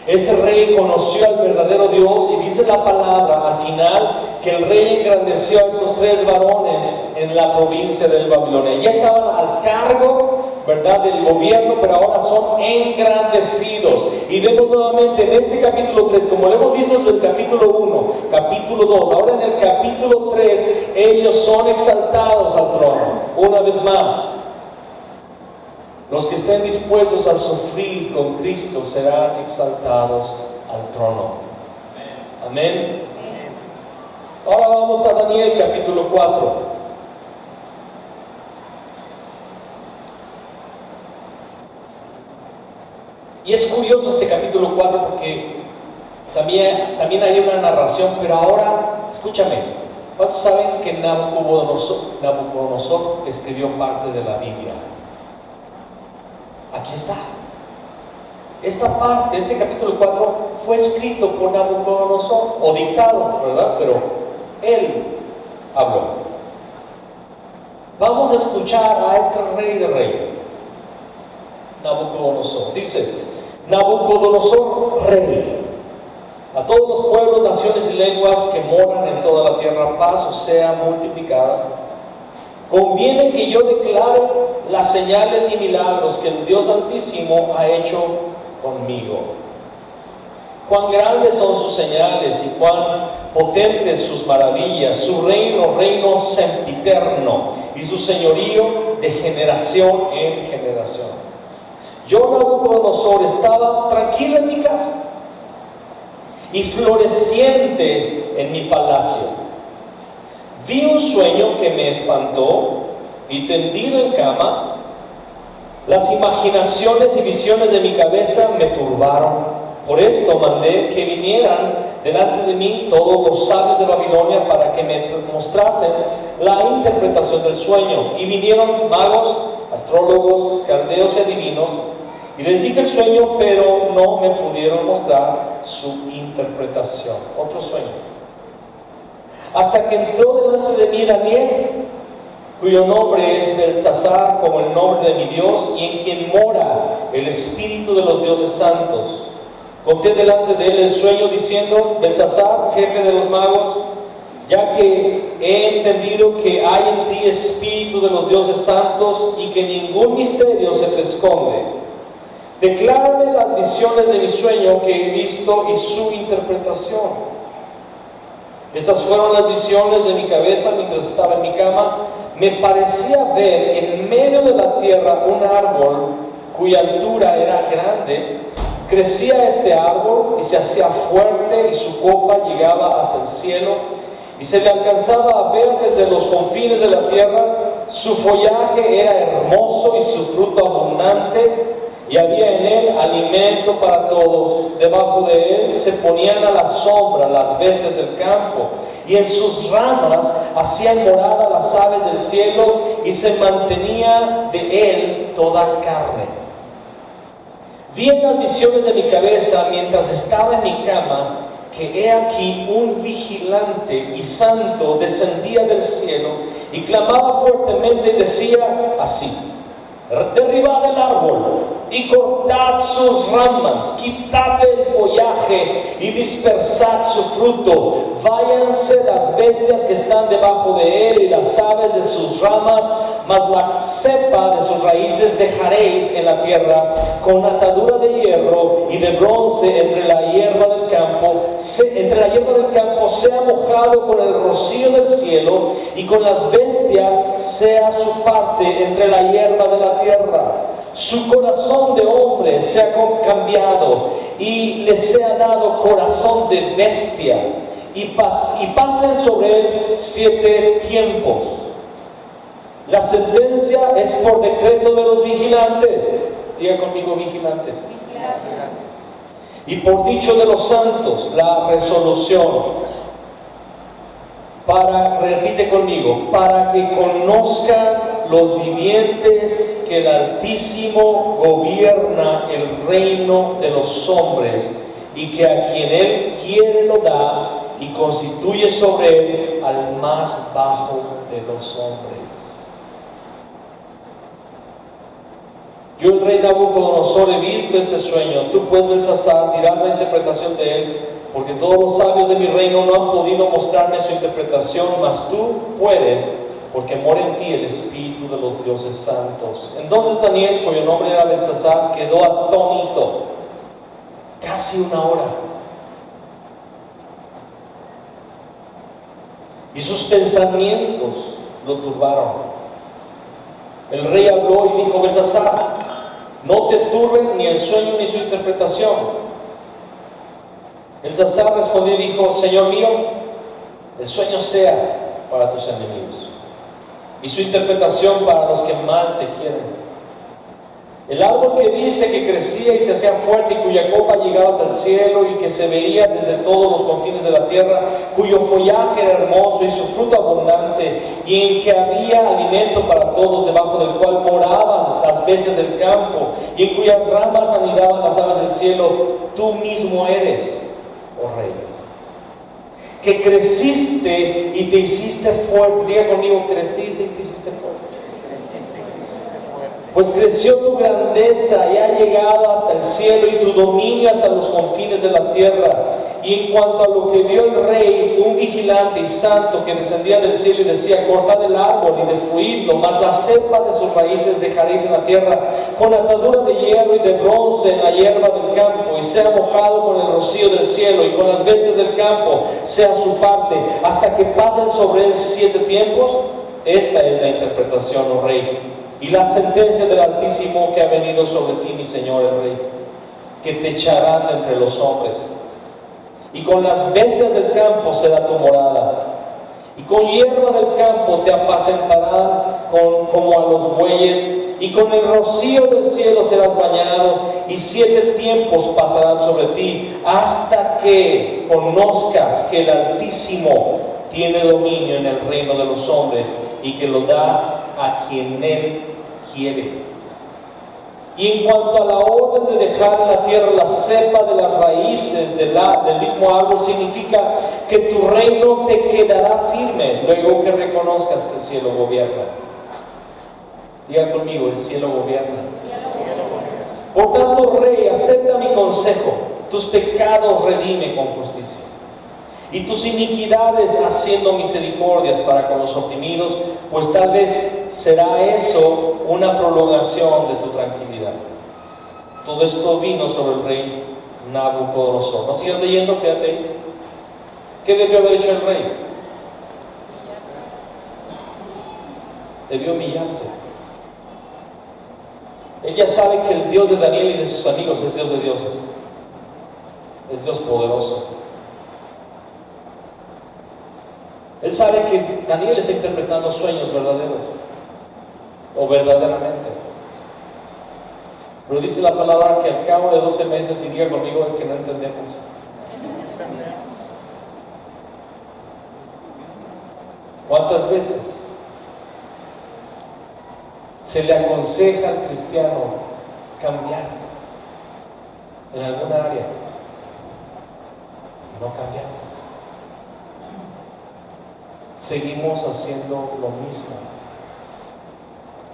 Este rey conoció al verdadero Dios, y dice la palabra al final que el rey engrandeció a estos tres varones en la provincia del Babilonia. Ya estaban al cargo, ¿verdad?, del gobierno, pero ahora son engrandecidos. Y vemos nuevamente en este capítulo 3, como lo hemos visto desde el capítulo 1, capítulo 2, ahora en el capítulo 3, ellos son exaltados al trono, una vez más. Los que estén dispuestos a sufrir con Cristo serán exaltados al trono. Amén. Ahora vamos a Daniel capítulo 4. Y es curioso este capítulo 4 porque también hay una narración, pero ahora, escúchame, ¿cuántos saben que Nabucodonosor escribió parte de la Biblia? Aquí está. Esta parte, este capítulo 4, fue escrito por Nabucodonosor, o dictado, ¿verdad? Pero él habló. Vamos a escuchar a este rey de reyes, Nabucodonosor. Dice: Nabucodonosor, rey, a todos los pueblos, naciones y lenguas que moran en toda la tierra, paz os sea multiplicada. Conviene que yo declare las señales y milagros que el Dios Altísimo ha hecho conmigo. Cuán grandes son sus señales y cuán potentes sus maravillas. Su reino sempiterno, y su señorío de generación en generación. Yo, Nabucodonosor, estaba tranquilo en mi casa y floreciente en mi palacio. Vi un sueño que me espantó, y tendido en cama, las imaginaciones y visiones de mi cabeza me turbaron. Por esto mandé que vinieran delante de mí todos los sabios de Babilonia para que me mostrasen la interpretación del sueño. Y vinieron magos, astrólogos, caldeos y adivinos, y les dije el sueño, pero no me pudieron mostrar su interpretación. Otro sueño. Hasta que entró delante de mí Daniel, cuyo nombre es Beltsasar, como el nombre de mi Dios, y en quien mora el espíritu de los dioses santos. Conté delante de él el sueño diciendo: Beltsasar, jefe de los magos, ya que he entendido que hay en ti espíritu de los dioses santos y que ningún misterio se te esconde, declárame las visiones de mi sueño que he visto y su interpretación. Estas fueron las visiones de mi cabeza mientras estaba en mi cama. Me parecía ver en medio de la tierra un árbol cuya altura era grande. Crecía este árbol y se hacía fuerte, y su copa llegaba hasta el cielo, y se le alcanzaba a ver desde los confines de la tierra. Su follaje era hermoso y su fruto abundante, y había en él alimento para todos. Debajo de él se ponían a la sombra las bestias del campo, y en sus ramas hacían morada las aves del cielo, y se mantenía de él toda carne. Vi en las visiones de mi cabeza mientras estaba en mi cama que he aquí un vigilante y santo descendía del cielo y clamaba fuertemente y decía así: derribad el árbol y cortad sus ramas, quitad el follaje y dispersad su fruto. Váyanse las bestias que están debajo de él y las aves de sus ramas, mas la cepa de sus raíces dejaréis en la tierra, con atadura de hierro y de bronce entre la hierba del campo. Sea mojado con el rocío del cielo, y con las bestias sea su parte entre la hierba de la tierra. Su corazón de hombre sea cambiado, y le sea dado corazón de bestia, y pasen sobre él 7 tiempos. La sentencia es por decreto de los vigilantes. Diga conmigo: vigilantes. Y por dicho de los santos, la resolución. Repite conmigo: para que conozcan los vivientes que el Altísimo gobierna el reino de los hombres, y que a quien él quiere lo da, y constituye sobre él al más bajo de los hombres. Yo, el rey Nabucodonosor, he visto este sueño. Tú, pues, Beltsasar, dirás la interpretación de él, porque todos los sabios de mi reino no han podido mostrarme su interpretación, mas tú puedes, porque mora en ti el espíritu de los dioses santos. Entonces Daniel, cuyo nombre era Beltsasar, quedó atónito casi 1 hora, y sus pensamientos lo turbaron. El rey habló y dijo: Beltsasar, no te turben ni el sueño ni su interpretación. Beltsasar respondió y dijo: Señor mío, el sueño sea para tus enemigos, y su interpretación para los que mal te quieren. El árbol que viste, que crecía y se hacía fuerte, y cuya copa llegaba hasta el cielo, y que se veía desde todos los confines de la tierra, cuyo follaje era hermoso y su fruto abundante, y en que había alimento para todos, debajo del cual moraban las bestias del campo, y en cuyas ramas anidaban las aves del cielo, tú mismo eres, oh rey, que creciste y te hiciste fuerte. Diga conmigo: creciste y te hiciste fuerte. Pues creció tu grandeza y ha llegado hasta el cielo y tu dominio hasta los confines de la tierra. Y en cuanto a lo que vio el rey, un vigilante y santo que descendía del cielo y decía: cortad el árbol y destruidlo, mas la cepa de sus raíces dejaréis en la tierra, con ataduras de hierro y de bronce en la hierba del campo, y sea mojado con el rocío del cielo, y con las bestias del campo sea su parte, hasta que pasen sobre él 7 tiempos. Esta es la interpretación, oh rey, y la sentencia del Altísimo que ha venido sobre ti, mi Señor el Rey, que te echarán entre los hombres, y con las bestias del campo será tu morada, y con hierba del campo te apacentarán como a los bueyes, y con el rocío del cielo serás bañado, y 7 tiempos pasarán sobre ti, hasta que conozcas que el Altísimo tiene dominio en el reino de los hombres, y que lo da a quien él quiere. Y en cuanto a la orden de dejar en la tierra la cepa de las raíces del mismo árbol, significa que tu reino te quedará firme luego que reconozcas que el cielo gobierna. Diga conmigo: el cielo gobierna. Por tanto, rey, acepta mi consejo, tus pecados redime con justicia, y tus iniquidades haciendo misericordias para con los oprimidos, pues tal vez será eso una prolongación de tu tranquilidad. Todo esto vino sobre el rey Nabucodonosor. ¿No sigas leyendo? Quédate ahí. ¿Qué debió haber hecho el rey? Debió humillarse. Ella sabe que el Dios de Daniel y de sus amigos es Dios de dioses, es Dios poderoso. Él sabe que Daniel está interpretando sueños verdaderos, o verdaderamente. Pero dice la palabra que al cabo de 12 meses, y diga conmigo, es que no entendemos. ¿Cuántas veces se le aconseja al cristiano cambiar en alguna área y no cambiamos? Seguimos haciendo lo mismo.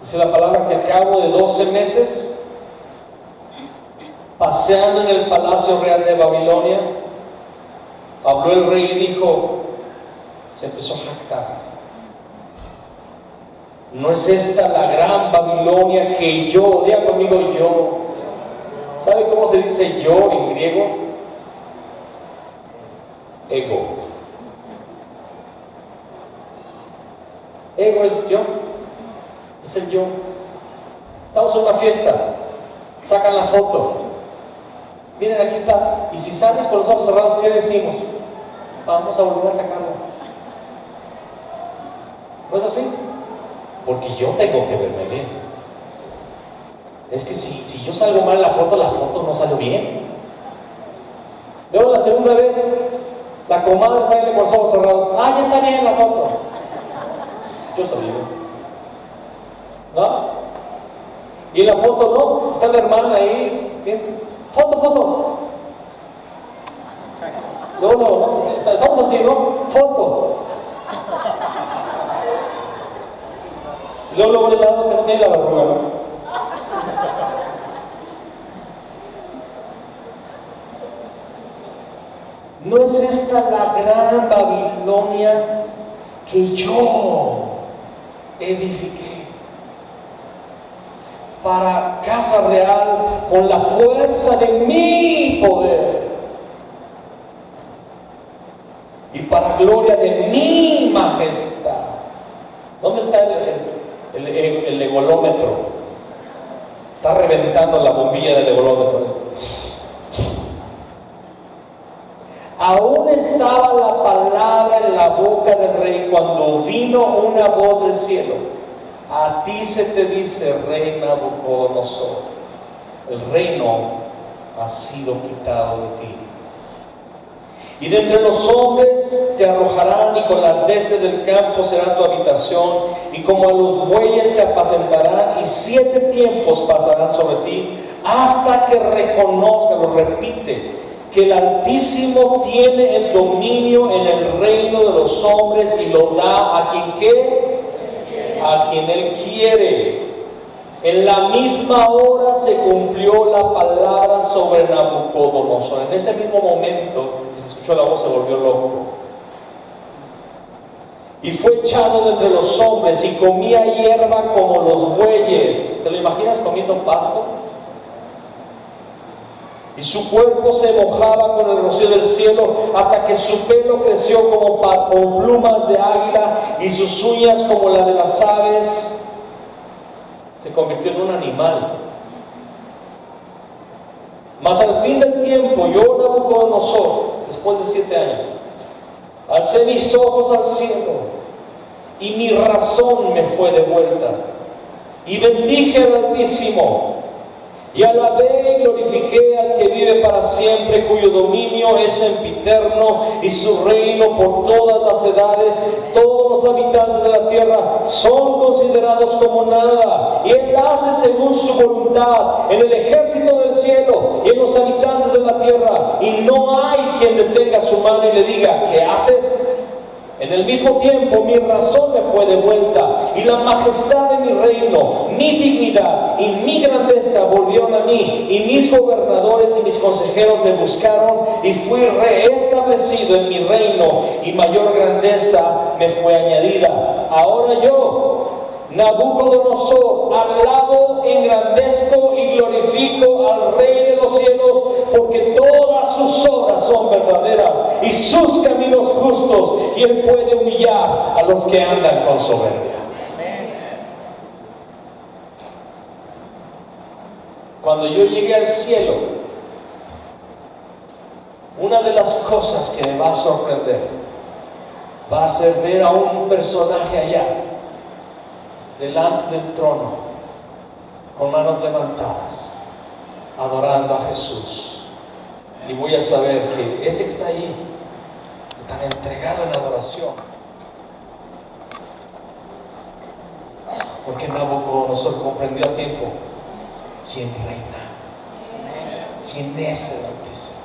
Dice la palabra que al cabo de 12 meses, paseando en el palacio real de Babilonia, habló el rey y dijo, se empezó a jactar: ¿no es esta la gran Babilonia que yo, diga conmigo yo? ¿Sabe cómo se dice yo en griego? Ego. Ego es yo, es el yo. Estamos en una fiesta, sacan la foto, miren, aquí está, y si sales con los ojos cerrados, ¿qué decimos? Vamos a volver a sacarlo. ¿No es así? Porque yo tengo que verme bien. Es que si yo salgo mal en la foto no sale bien. Luego la segunda vez, la comadre sale con los ojos cerrados. Ah, ya está bien la foto. Yo salí bien, ¿no? Y en la foto no, está la hermana ahí, bien. Foto. No, estamos así, ¿no? Foto. Y luego el lado que no tiene la verruga, ¿no? ¿No es esta la gran Babilonia que yo edifiqué para casa real con la fuerza de mi poder y para gloria de mi majestad? ¿Dónde está el egolómetro? Está reventando la bombilla del egolómetro. Aún estaba la palabra en la boca del rey cuando vino una voz del cielo: a ti se te dice, rey Nabucodonosor, el reino ha sido quitado de ti, y de entre los hombres te arrojarán, y con las bestias del campo será tu habitación, y como a los bueyes te apacentarán, y 7 tiempos pasarán sobre ti, hasta que reconozcas, lo repite, que el Altísimo tiene el dominio en el reino de los hombres y lo da a quien ¿qué? A quien Él quiere. En la misma hora se cumplió la palabra sobre Nabucodonosor. En ese mismo momento se escuchó la voz, se volvió loco. Y fue echado de entre los hombres y comía hierba como los bueyes. ¿Te lo imaginas comiendo pasto? Y su cuerpo se mojaba con el rocío del cielo hasta que su pelo creció como plumas de águila y sus uñas como la de las aves. Se convirtió en un animal. Mas al fin del tiempo, yo, Nabucodonosor, después de 7 años, alcé mis ojos al cielo y mi razón me fue devuelta. Y bendije al Altísimo y alabé y glorifiqué al que vive para siempre, cuyo dominio es sempiterno y su reino por todas las edades. Todos los habitantes de la tierra son considerados como nada, y él hace según su voluntad en el ejército del cielo y en los habitantes de la tierra, y no hay quien detenga su mano y le diga: ¿qué haces? En el mismo tiempo mi razón me fue devuelta, y la majestad de mi reino, mi dignidad y mi grandeza volvieron a mí, y mis gobernadores y mis consejeros me buscaron, y fui reestablecido en mi reino, y mayor grandeza me fue añadida. Ahora yo, Nabucodonosor, alabo, engrandezco y glorifico al Rey de los cielos, porque todas sus obras son verdaderas y sus caminos justos, y él puede humillar a los que andan con soberbia. Cuando yo llegue al cielo, una de las cosas que me va a sorprender va a ser ver a un personaje allá delante del trono, con manos levantadas, adorando a Jesús. Y voy a saber que ese que está ahí, tan entregado en adoración, porque Nabucodonosor comprendió a tiempo quién reina, quién es el Altísimo.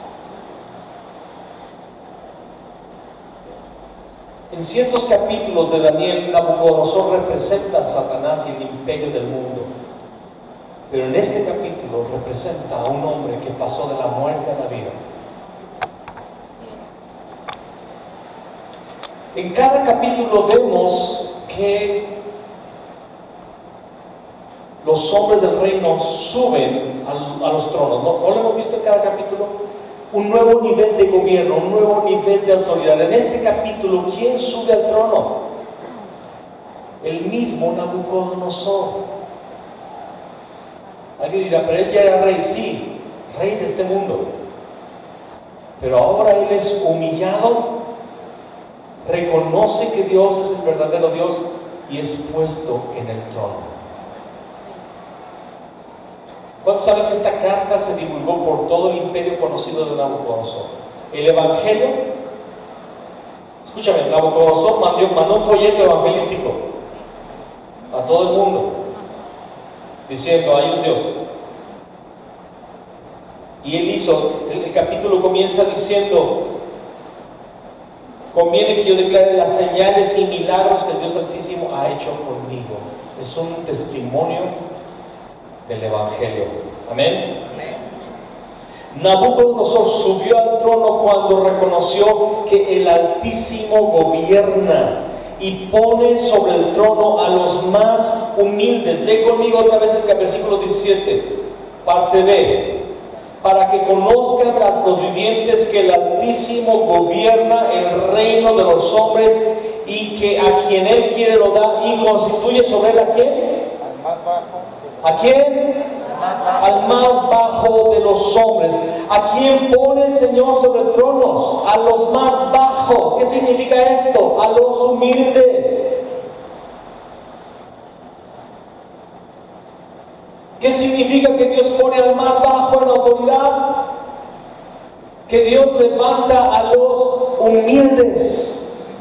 En ciertos capítulos de Daniel, Nabucodonosor representa a Satanás y el imperio del mundo. Pero en este capítulo representa a un hombre que pasó de la muerte a la vida. En cada capítulo vemos que los hombres del reino suben a los tronos. ¿No lo hemos visto en cada capítulo? Un nuevo nivel de gobierno, un nuevo nivel de autoridad. En este capítulo, ¿quién sube al trono? El mismo Nabucodonosor. Alguien dirá: pero él ya era rey. Sí, rey de este mundo. Pero ahora él es humillado, reconoce que Dios es el verdadero Dios y es puesto en el trono. ¿Cuántos saben que esta carta se divulgó por todo el imperio conocido de Nabucodonosor? El evangelio, escúchame, Nabucodonosor mandó un folleto evangelístico a todo el mundo, diciendo: hay un Dios. Y él hizo, el capítulo comienza diciendo: conviene que yo declare las señales y milagros que el Dios Altísimo ha hecho conmigo. Es un testimonio del evangelio. Amén. Nabucodonosor subió al trono cuando reconoció que el Altísimo gobierna y pone sobre el trono a los más humildes. Lee conmigo otra vez el versículo 17, parte B. Para que conozcan los vivientes que el Altísimo gobierna el reino de los hombres, y que a quien él quiere lo da, y constituye sobre él ¿a quién? Al más bajo. ¿A quién? Al más bajo de los hombres. ¿A quién pone el Señor sobre tronos? A los más bajos. ¿Qué significa esto? A los humildes. ¿Qué significa que Dios pone al más bajo en autoridad? Que Dios levanta a los humildes.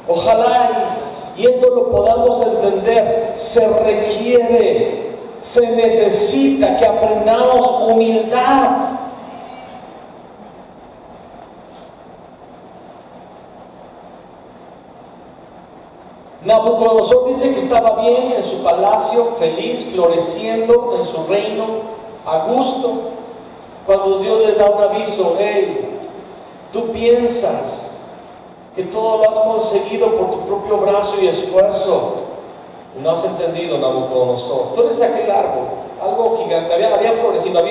Ojalá y esto lo podamos entender. Se requiere, se necesita que aprendamos humildad. Nabucodonosor dice que estaba bien en su palacio, feliz, floreciendo en su reino, a gusto, cuando Dios le da un aviso: hey, tú piensas que todo lo has conseguido por tu propio brazo y esfuerzo. No has entendido, Nabucodonosor. Tú eres aquel árbol, algo gigante, había florecido,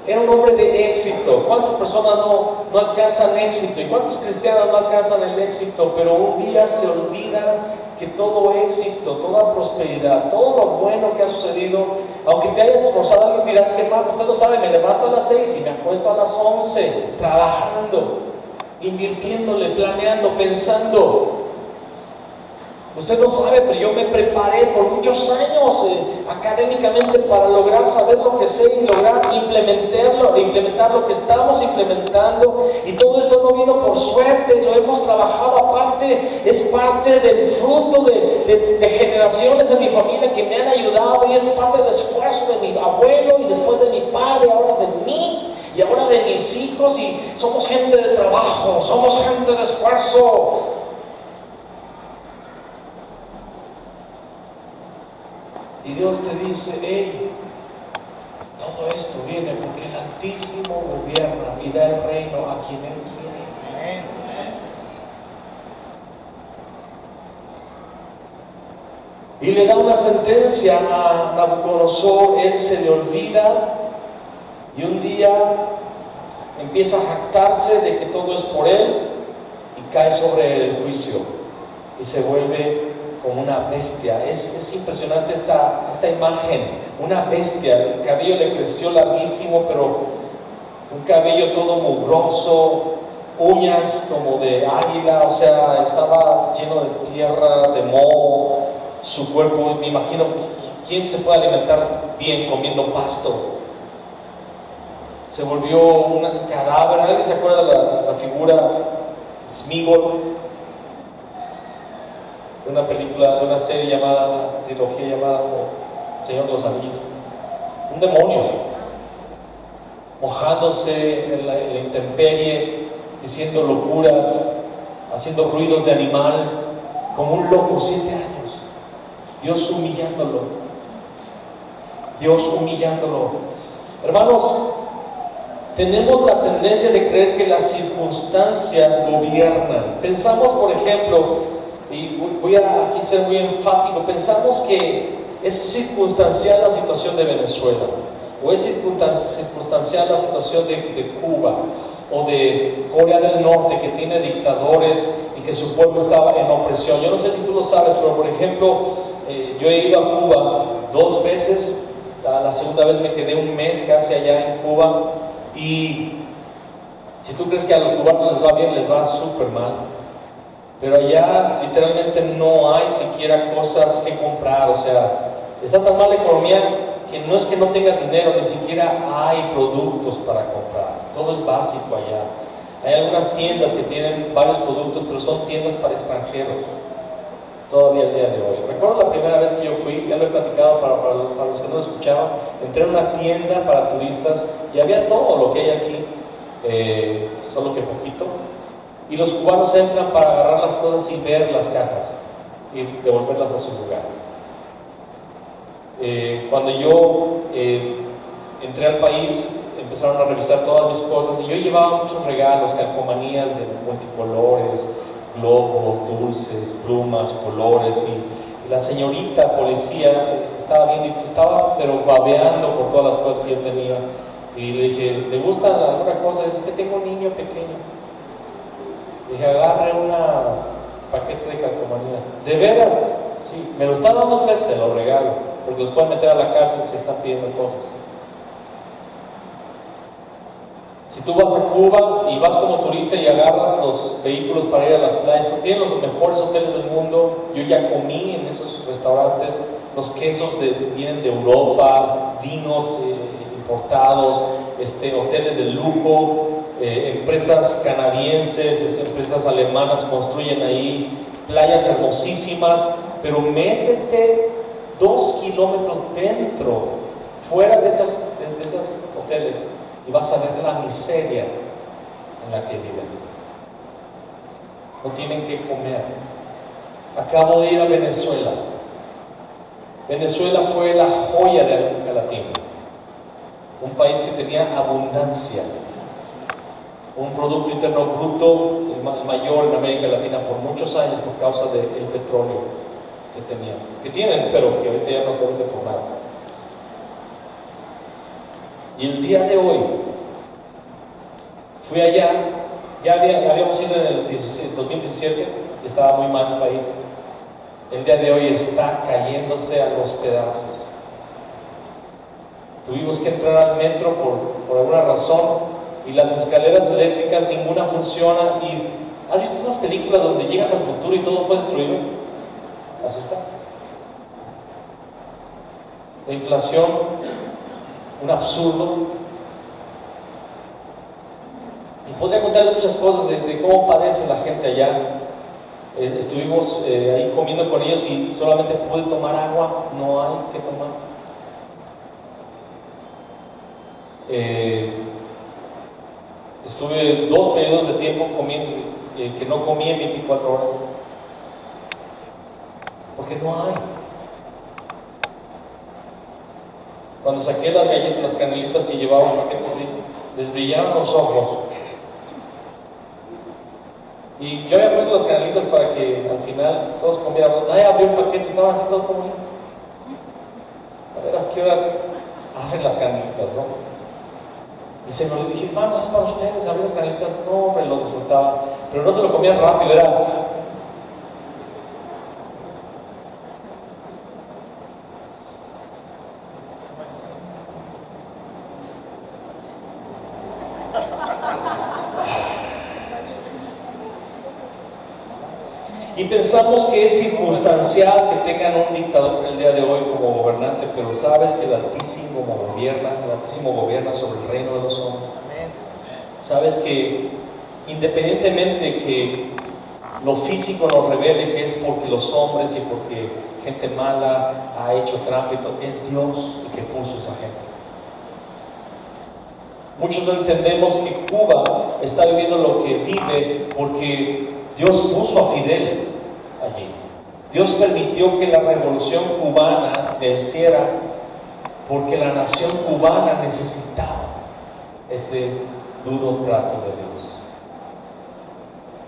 era un hombre de éxito. ¿Cuántas personas no alcanzan éxito? ¿Y cuántos cristianos no alcanzan el éxito? Pero un día se olvidan que todo éxito, toda prosperidad, todo lo bueno que ha sucedido, aunque te hayas esforzado, alguien dirá: es que hermano, usted no sabe, me levanto a las 6 y me acuesto a las 11, trabajando, invirtiéndole, planeando, pensando. Usted no sabe, pero yo me preparé por muchos años académicamente para lograr saber lo que sé y lograr implementar lo que estamos implementando. Y todo esto no vino por suerte, lo hemos trabajado aparte, es parte del fruto de generaciones de mi familia que me han ayudado, y es parte del esfuerzo de mi abuelo y después de mi padre, ahora de mí y ahora de mis hijos. Y somos gente de trabajo, somos gente de esfuerzo. Y Dios te dice: hey, todo esto viene porque el Altísimo gobierna y da el reino a quien Él quiere. Y le da una sentencia a Nabucodonosor. Él se le olvida y un día empieza a jactarse de que todo es por él, y cae sobre él el juicio y se vuelve como una bestia. Es impresionante esta imagen, una bestia. El cabello le creció larguísimo, pero un cabello todo mugroso, uñas como de águila, o sea, estaba lleno de tierra, de moho. Su cuerpo, me imagino, ¿quién se puede alimentar bien comiendo pasto? Se volvió un cadáver. ¿Alguien se acuerda de la figura Sméagol? De una película, de una serie llamada, trilogía llamada Señor de los Anillos. Un demonio, mojándose en la intemperie, diciendo locuras, haciendo ruidos de animal, como un loco, 7 años. Dios humillándolo. Dios humillándolo. Hermanos, tenemos la tendencia de creer que las circunstancias gobiernan. Pensamos, por ejemplo, y voy a aquí ser muy enfático, pensamos que es circunstancial la situación de Venezuela, o es circunstancial la situación de Cuba o de Corea del Norte, que tiene dictadores y que su pueblo estaba en opresión. Yo no sé si tú lo sabes, pero por ejemplo, yo he ido a Cuba 2 veces. La segunda vez me quedé un mes casi allá en Cuba, y si tú crees que a los cubanos les va bien, les va súper mal. Pero allá literalmente no hay siquiera cosas que comprar. O sea, está tan mal la economía que no es que no tengas dinero, ni siquiera hay productos para comprar. Todo es básico allá. Hay algunas tiendas que tienen varios productos, pero son tiendas para extranjeros. Todavía el día de hoy. Recuerdo la primera vez que yo fui, ya lo he platicado para los que no lo escuchaban, entré a una tienda para turistas y había todo lo que hay aquí, solo que poquito. Y los cubanos entran para agarrar las cosas y ver las cajas y devolverlas a su lugar. Cuando yo entré al país, empezaron a revisar todas mis cosas y yo llevaba muchos regalos, calcomanías de multicolores, globos, dulces, plumas, colores, y la señorita policía estaba viendo, estaba pero babeando por todas las cosas que yo tenía. Y le dije: ¿le gusta alguna cosa? Dice: que tengo un niño pequeño. Dije: agarre una paquete de calcomanías. ¿De veras? Sí. ¿Me lo está dando usted? Se lo regalo, porque los pueden meter a la cárcel si están pidiendo cosas. Si tú vas a Cuba y vas como turista y agarras los vehículos para ir a las playas, tienen los mejores hoteles del mundo. Yo ya comí en esos restaurantes. Los quesos vienen de Europa, vinos importados, hoteles de lujo. Empresas canadienses, empresas alemanas construyen ahí playas hermosísimas, pero métete 2 kilómetros dentro, fuera de esos hoteles, y vas a ver la miseria en la que viven. No tienen que comer. Acabo de ir a Venezuela. Venezuela fue la joya de América Latina. Un país que tenía abundancia. Un Producto Interno Bruto el mayor en América Latina por muchos años por causa del petróleo que tenían. Que tienen, pero que ahorita ya no se vende por nada. Y el día de hoy, fui allá, ya habíamos ido en el 2017, estaba muy mal el país. El día de hoy está cayéndose a los pedazos. Tuvimos que entrar al metro por alguna razón y las escaleras eléctricas ninguna funciona. Y ¿has visto esas películas donde llegas al futuro y todo fue destruido? Así está. La inflación, un absurdo. Y podría contarles muchas cosas de cómo padece la gente allá. Estuvimos ahí comiendo con ellos y solamente pude tomar agua, no hay que tomar. Estuve 2 periodos de tiempo comiendo, que no comí en 24 horas. Porque no hay. Cuando saqué las galletas, las canelitas que llevaba un paquete así, les brillaban los ojos. Y yo había puesto las canelitas para que al final todos comieran. Nadie abrió el paquete, estaban así todos comiendo. A ver a qué horas abren las canelitas, ¿no? Y se me lo dije, hermanos, es para ustedes, abrir las canelitas. No, hombre, lo disfrutaba. Pero no se lo comían rápido, era. Y pensamos que es circunstancial que tengan un dictador el día de hoy como gobernante, pero sabes que el Altísimo gobierna sobre el reino de los hombres. Sabes que independientemente que lo físico nos revele que es porque los hombres y porque gente mala ha hecho trampa y todo, es Dios el que puso esa gente. Muchos no entendemos que Cuba está viviendo lo que vive porque Dios puso a Fidel allí. Dios permitió que la revolución cubana venciera porque la nación cubana necesitaba este duro trato de Dios.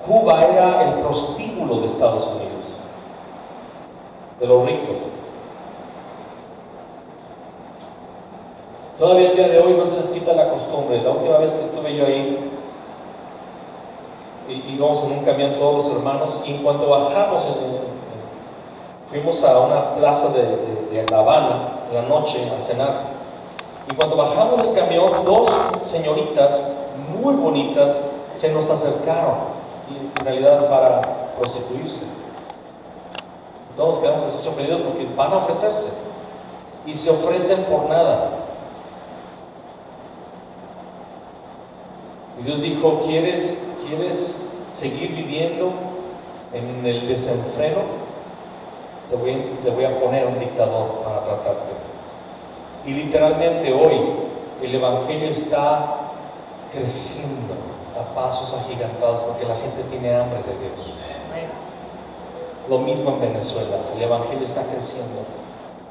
Cuba era el prostíbulo de Estados Unidos, de los ricos. Todavía el día de hoy no se les quita la costumbre. La última vez que estuve yo ahí, íbamos en un camión todos los hermanos, y en cuanto bajamos, fuimos a una plaza de La Habana en la noche a cenar, y cuando bajamos del camión, 2 señoritas muy bonitas se nos acercaron, y en realidad para prostituirse. Todos quedamos así sorprendidos porque van a ofrecerse, y se ofrecen por nada. Y Dios dijo, ¿quieres seguir viviendo en el desenfreno? Te voy a poner un dictador para tratarte. Y literalmente hoy el Evangelio está creciendo a pasos agigantados porque la gente tiene hambre de Dios. Lo mismo en Venezuela, el Evangelio está creciendo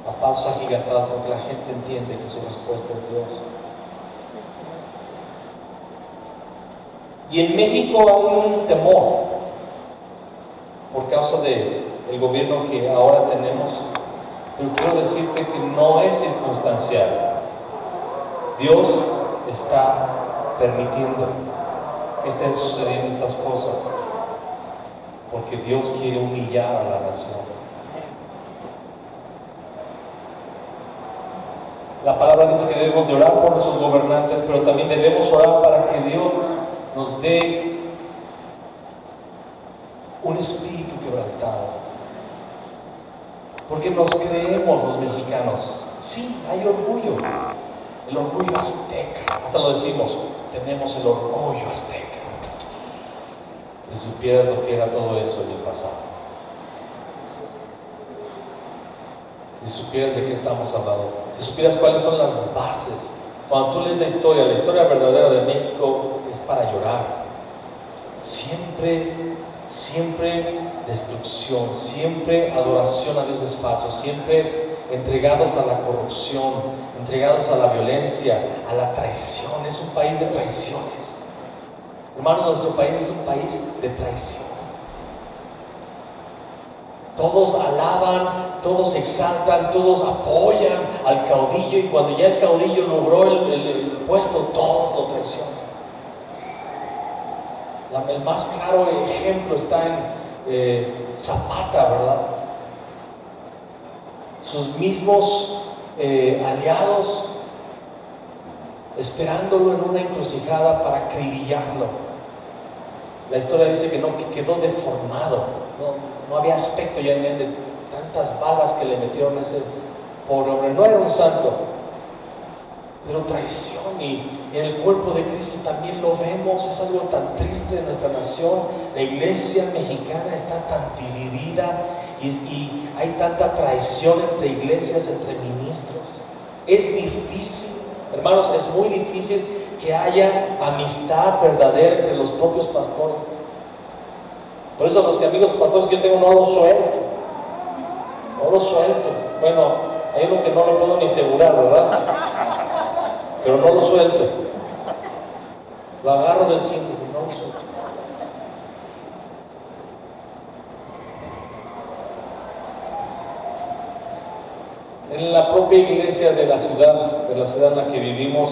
a pasos agigantados porque la gente entiende que su respuesta es Dios. Y en México hay un temor por causa del gobierno que ahora tenemos, pero quiero decirte que no es circunstancial. Dios está permitiendo que estén sucediendo estas cosas porque Dios quiere humillar a la nación. La palabra dice que debemos de orar por nuestros gobernantes, pero también debemos orar para que Dios nos dé un espíritu quebrantado. Porque nos creemos los mexicanos. Sí, hay orgullo. El orgullo azteca. Hasta lo decimos, tenemos el orgullo azteca. Si supieras lo que era todo eso en el pasado. Si supieras de qué estamos hablando. Si supieras cuáles son las bases. Cuando tú lees la historia verdadera de México es para llorar. Siempre siempre destrucción, siempre adoración a dioses falsos, siempre entregados a la corrupción, entregados a la violencia, a la traición. Es un país de traiciones. Hermanos, nuestro país es un país de traición. Todos alaban, todos exaltan, todos apoyan al caudillo, y cuando ya el caudillo logró el puesto, todos lo traicionan. El más claro ejemplo está en Zapata, ¿verdad? Sus mismos aliados esperándolo en una encrucijada para acribillarlo. La historia dice que quedó deformado. No había aspecto ya en él de tantas balas que le metieron a ese pobre hombre. No era un santo, pero traición, y en el cuerpo de Cristo también lo vemos. Es algo tan triste de nuestra nación. La iglesia mexicana está tan dividida y hay tanta traición entre iglesias, entre ministros. Es difícil, hermanos, es muy difícil que haya amistad verdadera entre los propios pastores. Por eso los amigos pastores que yo tengo no los suelto. Bueno, hay uno que no lo puedo ni asegurar, ¿verdad? Pero no lo suelto. Lo agarro del cinto y no lo suelto. En la propia iglesia de la ciudad en la que vivimos,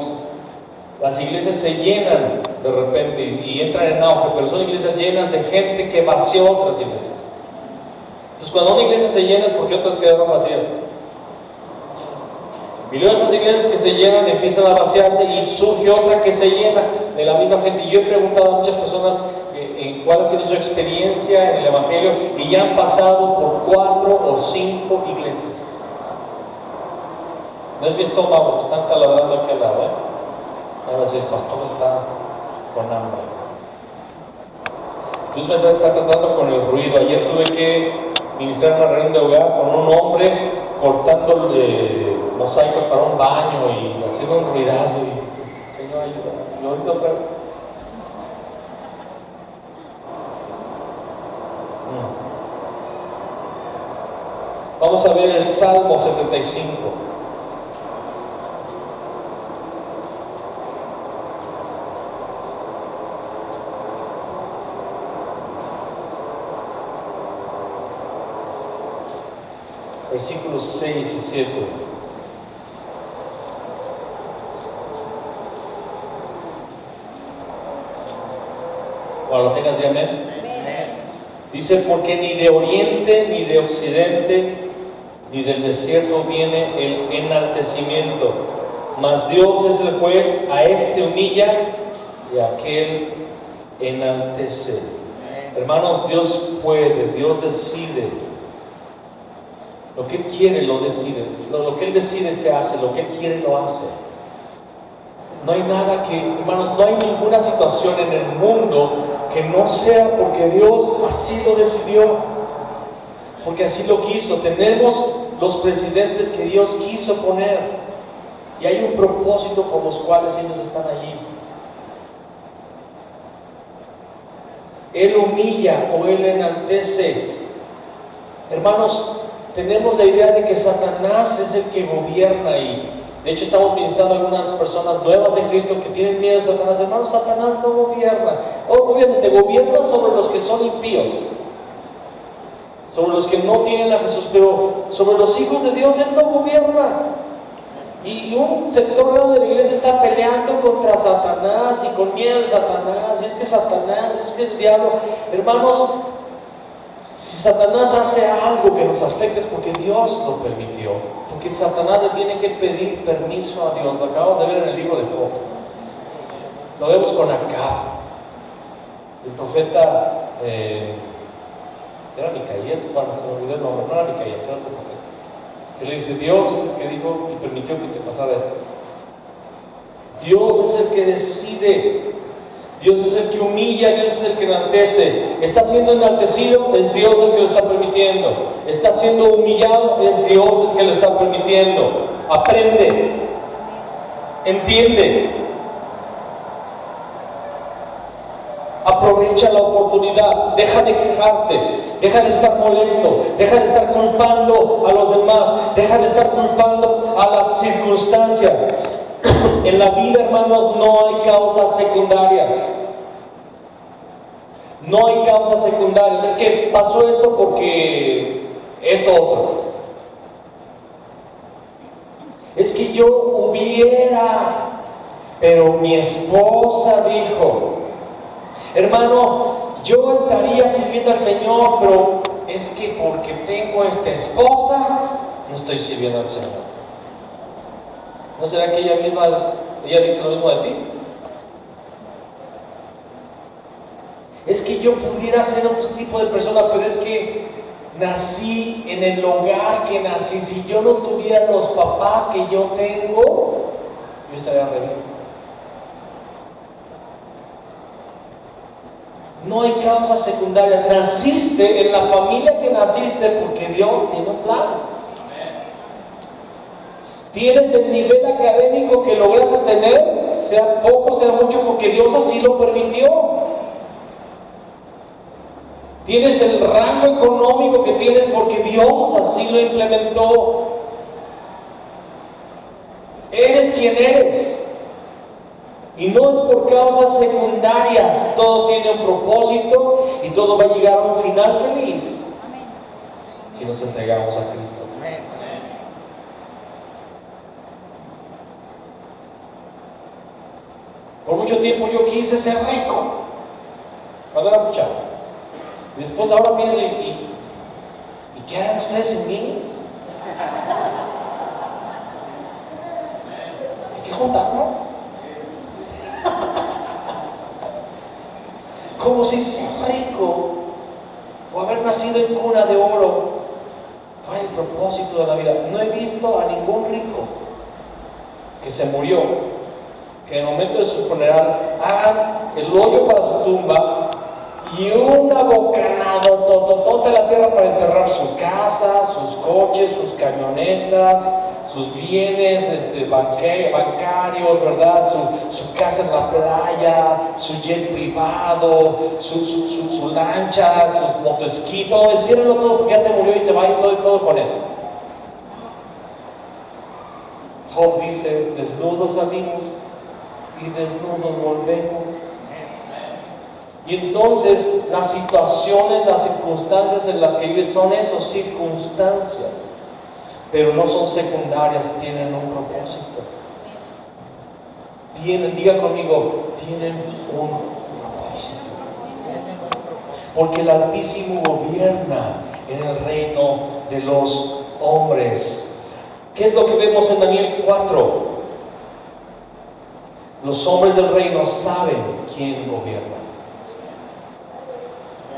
las iglesias se llenan de repente y entran en auge, pero son iglesias llenas de gente que vació otras iglesias. Entonces, cuando una iglesia se llena es porque otras quedaron vacías. Y luego esas iglesias que se llenan empiezan a vaciarse y surge otra que se llena de la misma gente. Y yo he preguntado a muchas personas cuál ha sido su experiencia en el Evangelio, y ya han pasado por 4 o 5 iglesias. No es mi estómago, están taladrando aquí al lado, Ahora sí, el pastor está con hambre. Dios me está tratando con el ruido. Ayer tuve que ministrar una reunión de hogar con un hombre cortando mosaicos para un baño y haciendo un ruidazo. Y, Señor, ayuda. Y ahorita otra vez. Vamos a ver el Salmo 75. Versículos 6 y 7. Cuando lo tengas ya, amén. Dice: porque ni de oriente, ni de occidente, ni del desierto viene el enaltecimiento, mas Dios es el juez, a este humilla y a aquel enaltece. Hermanos, Dios puede, Dios decide. Lo que Él quiere lo decide, lo que Él decide se hace, lo que Él quiere lo hace. No hay nada que, hermanos, no hay ninguna situación en el mundo que no sea porque Dios así lo decidió, porque así lo quiso. Tenemos los presidentes que Dios quiso poner, y hay un propósito por los cuales ellos están allí. Él humilla o Él enaltece. Hermanos, tenemos la idea de que Satanás es el que gobierna, y de hecho estamos ministrando a algunas personas nuevas en Cristo que tienen miedo de Satanás. Hermanos, Satanás no gobierna. Obviamente gobierna sobre los que son impíos, sobre los que no tienen a Jesús, pero sobre los hijos de Dios Él no gobierna. Y un sector de la iglesia está peleando contra Satanás y con miedo de Satanás, y es que Satanás, es que el diablo. Hermanos, si Satanás hace algo que nos afecte es porque Dios lo permitió, porque Satanás le tiene que pedir permiso a Dios. Lo acabamos de ver en el libro de Job, lo vemos con Acab, el profeta, era Micaías, bueno, se me olvidó el nombre, no era Micaías, era otro profeta, que le dice: Dios es el que dijo y permitió que te pasara esto. Dios es el que decide. Dios es el que humilla, Dios es el que enaltece. Está siendo enaltecido, es Dios el que lo está permitiendo. Está siendo humillado, es Dios el que lo está permitiendo. Aprende, entiende. Aprovecha la oportunidad, deja de quejarte, deja de estar molesto, deja de estar culpando a los demás, deja de estar culpando a las circunstancias. En la vida, hermanos, no hay causas secundarias. No hay causas secundarias. Es que pasó esto porque esto otro. Es que yo hubiera, pero mi esposa dijo. Hermano, yo estaría sirviendo al Señor, pero es que porque tengo esta esposa, no estoy sirviendo al Señor. ¿No será que ella dice lo mismo de ti? Es que yo pudiera ser otro tipo de persona, pero es que nací en el hogar que nací. Si yo no tuviera los papás que yo tengo, yo estaría re bien. No hay causas secundarias. Naciste en la familia que naciste porque Dios tiene un plan. Tienes el nivel académico que lograste tener, sea poco, sea mucho, porque Dios así lo permitió. Tienes el rango económico que tienes porque Dios así lo implementó. Eres quien eres. Y no es por causas secundarias. Todo tiene un propósito y todo va a llegar a un final feliz. Amén. Si nos entregamos a Cristo. Amén. Por mucho tiempo yo quise ser rico cuando era muchacho. Y después ahora pienso, ¿y qué harán ustedes en mí? Hay que juntarlo. Como si ser rico o haber nacido en cuna de oro fue el propósito de la vida. No he visto a ningún rico que se murió, que en el momento de su funeral hagan el hoyo para su tumba y una bocanada tototota de la tierra para enterrar su casa, sus coches, sus camionetas, sus bienes bancarios, ¿verdad? Su casa en la playa, su jet privado, su lancha, sus motoesquí, todo, entiéndelo todo porque ya se murió y se va a ir todo con él. Job dice, desnudos salimos y desnudos volvemos. Y entonces las situaciones, las circunstancias en las que vives son esas circunstancias, pero no son secundarias, tienen un propósito. Diga conmigo, tienen un propósito. Porque el Altísimo gobierna en el reino de los hombres. ¿Qué es lo que vemos en Daniel 4? Los hombres del reino saben quién gobierna.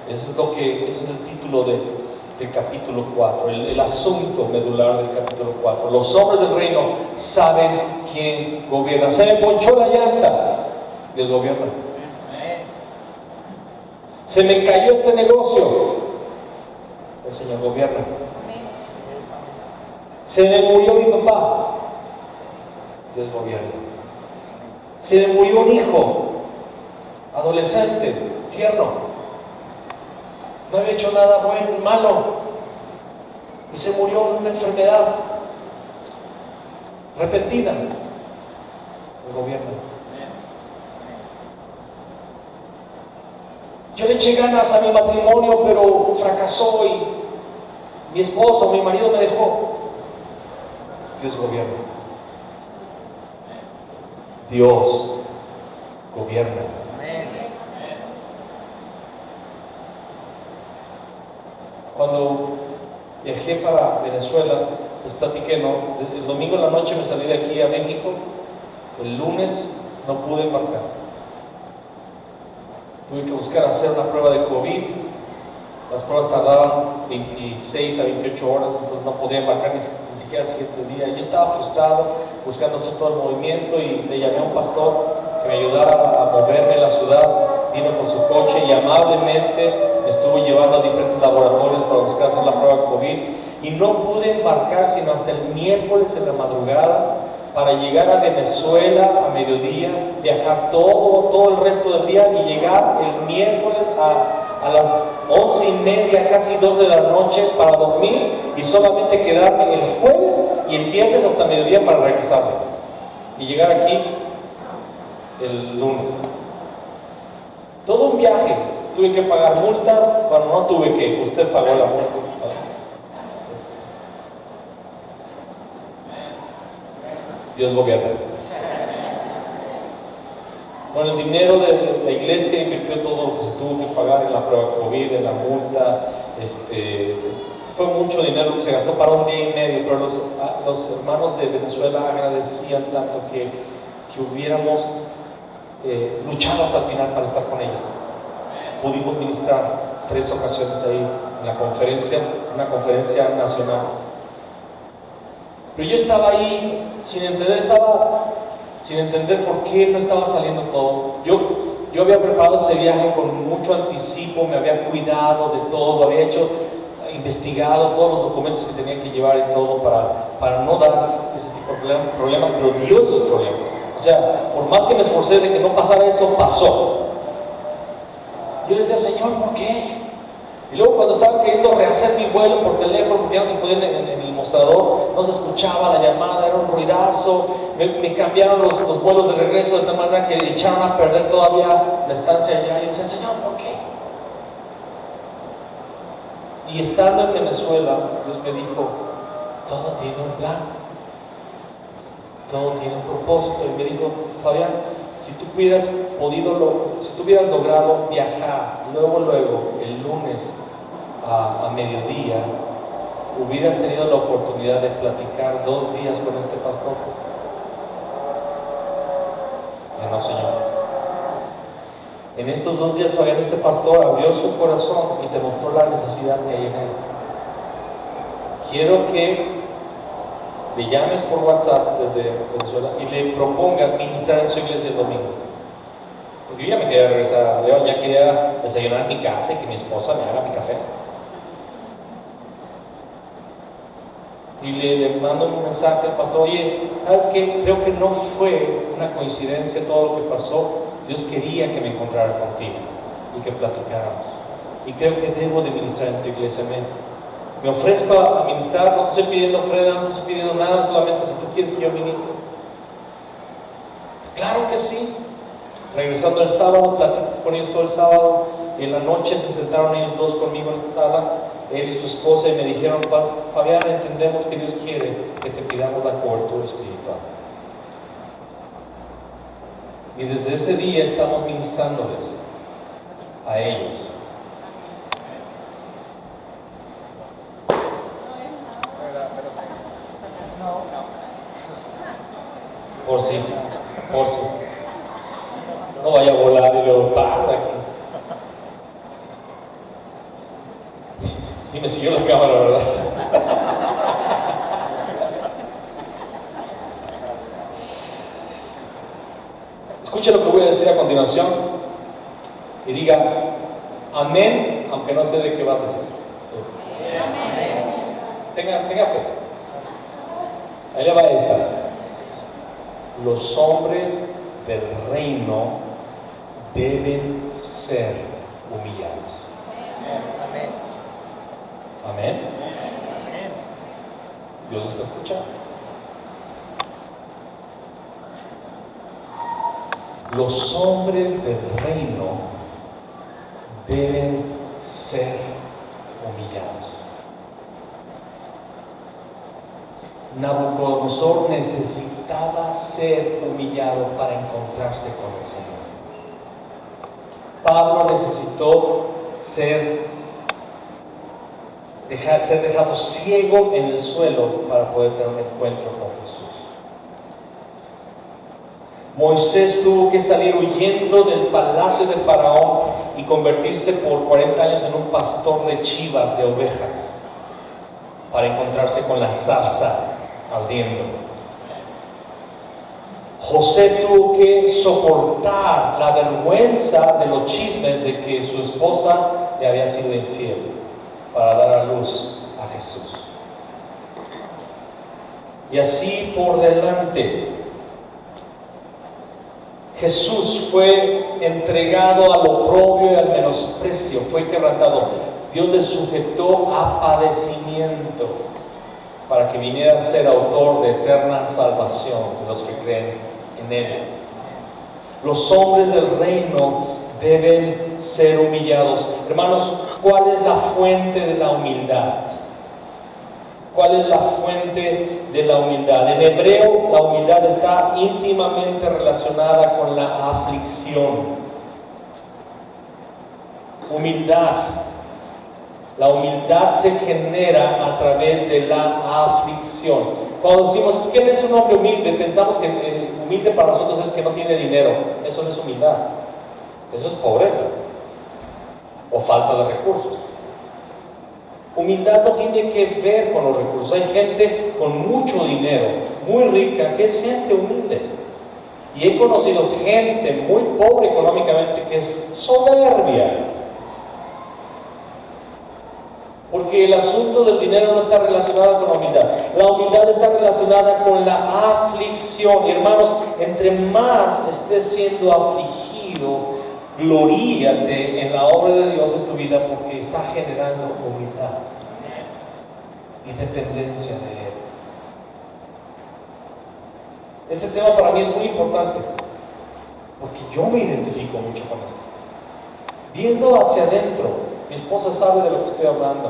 Ese es el título del capítulo 4, el asunto medular del capítulo 4. Los hombres del reino saben quién gobierna. Se me ponchó la llanta, Dios gobierna. Se me cayó este negocio, el Señor gobierna. Se me murió mi papá, Dios gobierna. Se me murió un hijo, adolescente, tierno. No había hecho nada malo y se murió de una enfermedad repentina. El gobierno. Yo le eché ganas a mi matrimonio, pero fracasó y mi esposo, mi marido me dejó. Dios gobierna. Dios gobierna. Cuando viajé para Venezuela, les platiqué, ¿no? El domingo en la noche me salí de aquí a México, el lunes no pude embarcar. Tuve que buscar hacer una prueba de COVID, las pruebas tardaban 26 a 28 horas, entonces no podía embarcar ni siquiera el siguiente día. Yo estaba frustrado, buscando hacer todo el movimiento y le llamé a un pastor que me ayudara a moverme en la ciudad. Vino con su coche y amablemente me estuvo llevando a diferentes laboratorios para buscar hacer la prueba COVID y no pude embarcar sino hasta el miércoles en la madrugada para llegar a Venezuela a mediodía, viajar todo el resto del día y llegar el miércoles a las 11:30, casi 2 de la noche para dormir y solamente quedarme el jueves y el viernes hasta mediodía para regresarme y llegar aquí el lunes. Todo un viaje. Tuve que pagar multas, bueno, no tuve que, usted pagó la multa. Dios gobierna. Con el dinero de la iglesia invirtió todo lo que se tuvo que pagar en la prueba COVID, en la multa. Fue mucho dinero que se gastó para un día y medio, pero los hermanos de Venezuela agradecían tanto que hubiéramos luchado hasta el final para estar con ellos. Pudimos ministrar 3 ocasiones ahí en la conferencia, una conferencia nacional. Pero yo estaba ahí sin entender por qué no estaba saliendo todo. Yo había preparado ese viaje con mucho anticipo, me había cuidado de todo, había investigado todos los documentos que tenía que llevar y todo para no dar ese tipo de problemas, pero dio esos problemas. O sea, por más que me esforcé de que no pasara eso, pasó. Yo le decía, Señor, ¿por qué? Y luego cuando estaba queriendo rehacer mi vuelo por teléfono, porque ya no se podía en el mostrador, no se escuchaba la llamada, era un ruidazo, me cambiaron los vuelos de regreso de tal manera que echaron a perder todavía la estancia allá. Y decía, Señor, ¿por qué? Y estando en Venezuela, Dios me dijo, todo tiene un plan, todo tiene un propósito. Y me dijo, Fabián, si tú hubieras logrado viajar luego, el lunes a mediodía, hubieras tenido la oportunidad de platicar 2 días con este pastor. Y no, Señor. En estos 2 días, Fabián, este pastor abrió su corazón y te mostró la necesidad que hay en él. Quiero que le llames por WhatsApp desde Venezuela y le propongas ministrar en su iglesia el domingo. Porque yo ya me quería regresar, yo ya quería desayunar en mi casa y que mi esposa me haga mi café. Y le mando un mensaje al pastor, oye, ¿sabes qué? Creo que no fue una coincidencia todo lo que pasó. Dios quería que me encontrara contigo y que platicáramos. Y creo que debo de ministrar en tu iglesia. Me ofrezco a ministrar, no te estoy pidiendo ofrenda, no te estoy pidiendo nada, solamente si tú quieres que yo ministre. Claro que sí. Regresando el sábado, platico con ellos todo el sábado, y en la noche se sentaron ellos 2 conmigo en la sala, él y su esposa, y me dijeron, Fabián, entendemos que Dios quiere que te pidamos la cobertura espiritual. Y desde ese día estamos ministrándoles a ellos. Por si. No vaya a volar y luego para aquí. Y me siguió la cámara, ¿verdad? Escuche lo que voy a decir a continuación y diga amén, aunque no sé de qué va a decir. Tenga fe. Ahí le va esta. Los hombres del reino deben ser humillados. Amén. Dios está escuchando. Los hombres del reino deben ser humillados. Nabucodonosor necesitaba ser humillado para encontrarse con el Señor. Pablo necesitó ser dejado ciego en el suelo para poder tener un encuentro con Jesús. Moisés tuvo que salir huyendo del palacio de Faraón y convertirse por 40 años en un pastor de chivas, de ovejas, para encontrarse con la zarza ardiendo. José tuvo que soportar la vergüenza de los chismes de que su esposa le había sido infiel para dar a luz a Jesús. y así por delante. Jesús fue entregado al oprobio y al menosprecio, fue quebrantado. Dios le sujetó a padecimiento para que viniera a ser autor de eterna salvación de los que creen en Él. Los hombres del reino deben ser humillados. Hermanos, ¿cuál es la fuente de la humildad? ¿Cuál es la fuente de la humildad? En hebreo, la humildad está íntimamente relacionada con la aflicción. Humildad. La humildad se genera a través de la aflicción. Cuando decimos, ¿quién es un hombre humilde? Pensamos que humilde para nosotros es que no tiene dinero. Eso no es humildad. Eso es pobreza o falta de recursos. Humildad no tiene que ver con los recursos. Hay gente con mucho dinero, muy rica, que es gente humilde. Y he conocido gente muy pobre económicamente que es soberbia. Porque el asunto del dinero no está relacionado con la humildad. La humildad está relacionada con la aflicción. Y hermanos, entre más estés siendo afligido, gloríate en la obra de Dios en tu vida, porque está generando humildad y dependencia de Él. Este tema para mí es muy importante, porque yo me identifico mucho con esto. Viendo hacia adentro, mi esposa sabe de lo que estoy hablando.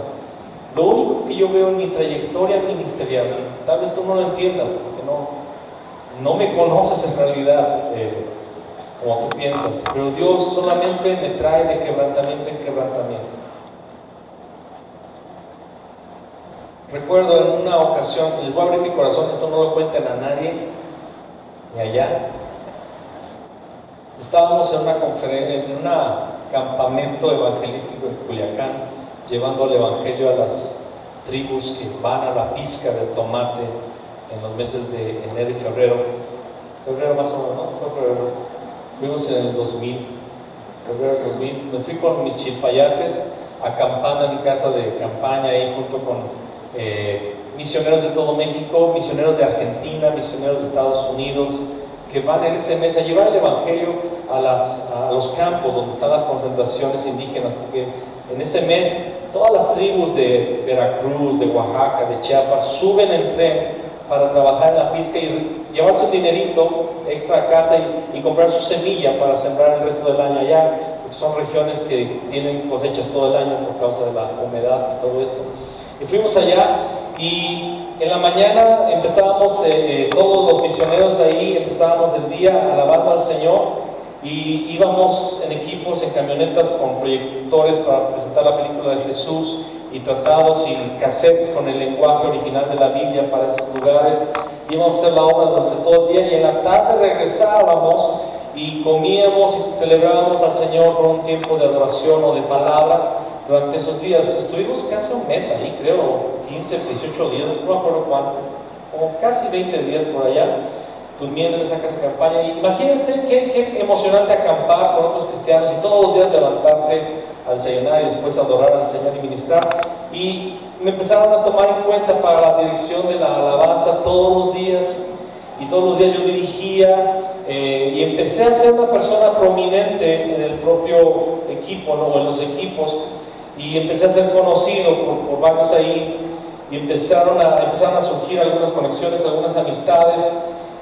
Lo único que yo veo en mi trayectoria ministerial, tal vez tú no lo entiendas, porque no me conoces en realidad, como tú piensas, pero Dios solamente me trae de quebrantamiento en quebrantamiento. Recuerdo en una ocasión, les voy a abrir mi corazón, esto no lo cuenten a nadie, ni allá. Estábamos en una conferencia, en un campamento evangelístico en Culiacán, llevando el evangelio a las tribus que van a la pizca del tomate en los meses de enero y febrero más o menos, ¿no? Fue febrero. Fuimos en el 2000, febrero 2000. Me fui con mis chilpayates acampando en mi casa de campaña ahí junto con misioneros de todo México, misioneros de Argentina, misioneros de Estados Unidos, que van en ese mes a llevar el evangelio a los campos donde están las concentraciones indígenas, porque en ese mes todas las tribus de Veracruz, de Oaxaca, de Chiapas suben en tren para trabajar en la pizca y llevar su dinerito extra a casa y comprar su semilla para sembrar el resto del año allá, porque son regiones que tienen cosechas todo el año por causa de la humedad y todo esto. Y fuimos allá y en la mañana empezábamos, todos los misioneros ahí, empezábamos el día alabando al Señor y íbamos en equipos, en camionetas con proyectores para presentar la película de Jesús y tratados y cassettes con el lenguaje original de la Biblia para esos lugares. Íbamos a hacer la obra durante todo el día y en la tarde regresábamos y comíamos y celebrábamos al Señor por un tiempo de adoración o de palabra. Durante esos días estuvimos casi un mes ahí, creo, 15, 18 días, no me acuerdo cuánto, como casi 20 días por allá, durmiendo en esa casa de campaña. Y imagínense qué emocionante acampar con otros cristianos y todos los días levantarte al desayunar y después adorar al Señor y ministrar. Y me empezaron a tomar en cuenta para la dirección de la alabanza todos los días, y todos los días yo dirigía, y empecé a ser una persona prominente en el propio equipo, ¿no? O en los equipos, y empecé a ser conocido por varios ahí, y empezaron a surgir algunas conexiones, algunas amistades,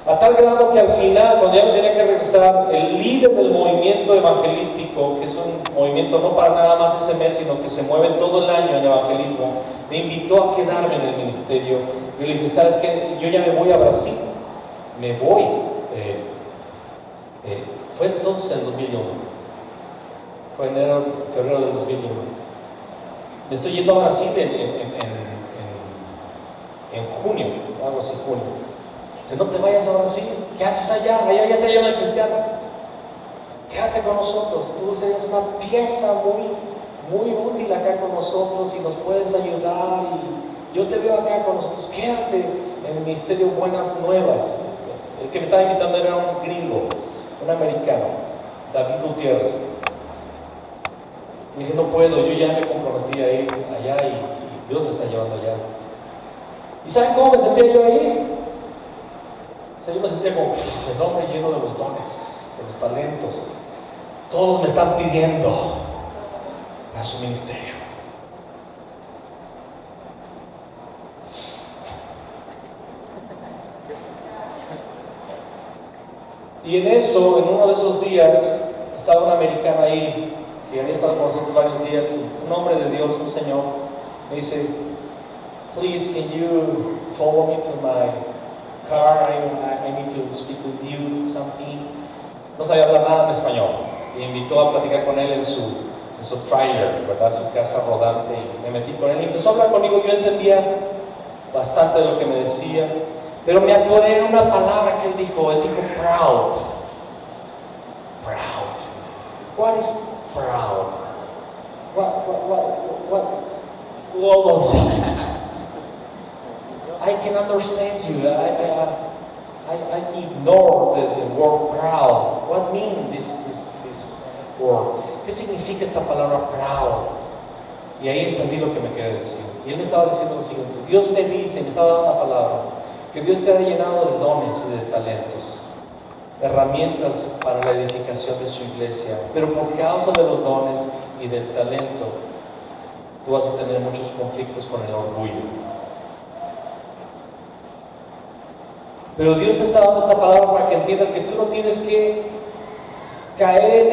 a tal grado que al final, cuando ya me tenía que regresar, el líder del movimiento evangelístico, que es un movimiento no para nada más ese mes, sino que se mueve todo el año en evangelismo, me invitó a quedarme en el ministerio. Yo le dije, ¿sabes qué? Yo ya me voy a Brasil, me voy. Fue entonces en 2001, fue enero, febrero del 2001. Me estoy yendo a Brasil en junio, algo así, junio. Dice, no te vayas a Brasil, ¿qué haces allá? Allá ya está lleno de cristianos. Quédate con nosotros, tú serías una pieza muy útil acá con nosotros y nos puedes ayudar. Y yo te veo acá con nosotros, quédate en el ministerio Buenas Nuevas. El que me estaba invitando era un gringo, un americano, David Gutiérrez. Y dije, no puedo, yo ya me comprometí a ir allá y Dios me está llevando allá. ¿Y saben cómo me sentía yo ahí? O sea, yo me sentía como el hombre lleno de los dones, de los talentos. Todos me están pidiendo a su ministerio. Y en eso, en uno de esos días, estaba una americana ahí, que había estado con nosotros varios días, y un hombre de Dios, un señor, me dice, please, can you follow me to my car? I need to speak with you, something. No sabía hablar nada en español. Me invitó a platicar con él en su trailer, ¿verdad? Su casa rodante. Y me metí con él y empezó a hablar conmigo. Yo entendía bastante de lo que me decía, pero me atoré en una palabra que él dijo. Él dijo proud. Proud. What is proud? What? I can understand you. I ignore the word proud. What means this word? ¿Qué significa esta palabra proud? Y ahí entendí lo que me quería decir. Y él me estaba diciendo lo siguiente: Dios me dice, me estaba dando una palabra, que Dios te ha llenado de dones y de talentos, herramientas para la edificación de su iglesia, pero por causa de los dones y del talento, tú vas a tener muchos conflictos con el orgullo. Pero Dios te está dando esta palabra para que entiendas que tú no tienes que caer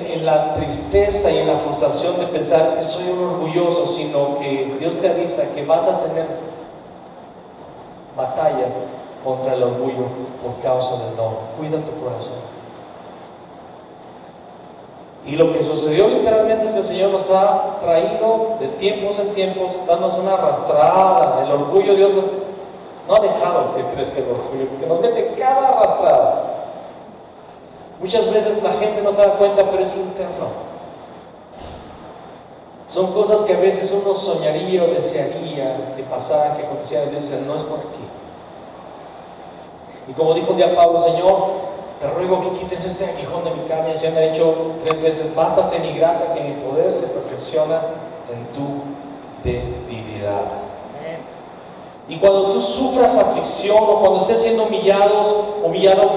en la tristeza y en la frustración de pensar que soy un orgulloso, sino que Dios te avisa que vas a tener batallas contra el orgullo por causa del don. Cuida tu corazón. Y lo que sucedió literalmente es que el Señor nos ha traído de tiempos en tiempos, dándonos una arrastrada. El orgullo, Dios no ha dejado que crezca el orgullo, porque nos mete cada arrastrada. Muchas veces la gente no se da cuenta, pero es interno. Son cosas que a veces uno soñaría o desearía que pasaran, que acontecieran, y dicen, no es por aquí. Y como dijo un día Pablo, Señor, te ruego que quites este aguijón de mi carne. El Señor me ha dicho 3 veces, bástate mi gracia, que mi poder se perfecciona en tu debilidad. Y cuando tú sufras aflicción o cuando estés siendo humillado,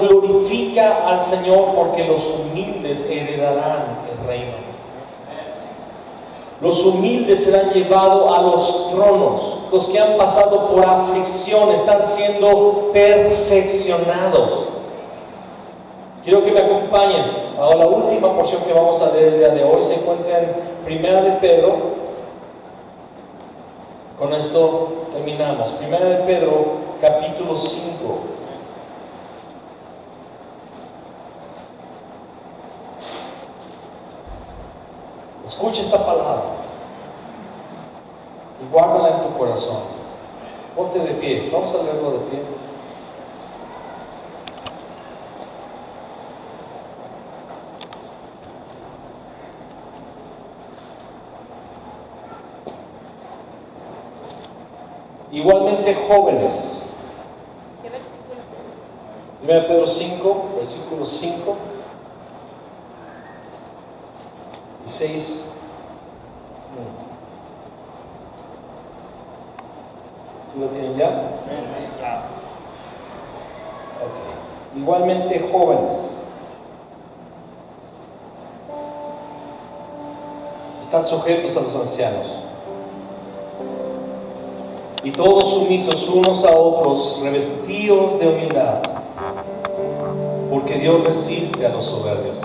glorifica al Señor, porque los humildes heredarán el reino. Los humildes serán llevados a los tronos. Los que han pasado por aflicción están siendo perfeccionados. Quiero que me acompañes a la última porción que vamos a leer el día de hoy. Se encuentra en Primera de Pedro. Con esto terminamos. Primera de Pedro, capítulo 5. Escucha esta palabra y guárdala en tu corazón. Ponte de pie. Vamos a leerlo de pie. Igualmente jóvenes. ¿Qué versículo? 1 Pedro 5, versículos 5 y 6. ¿Sí lo tienen ya? Okay. Igualmente jóvenes. Están sujetos a los ancianos. Y todos sumisos unos a otros, revestidos de humildad, porque Dios resiste a los soberbios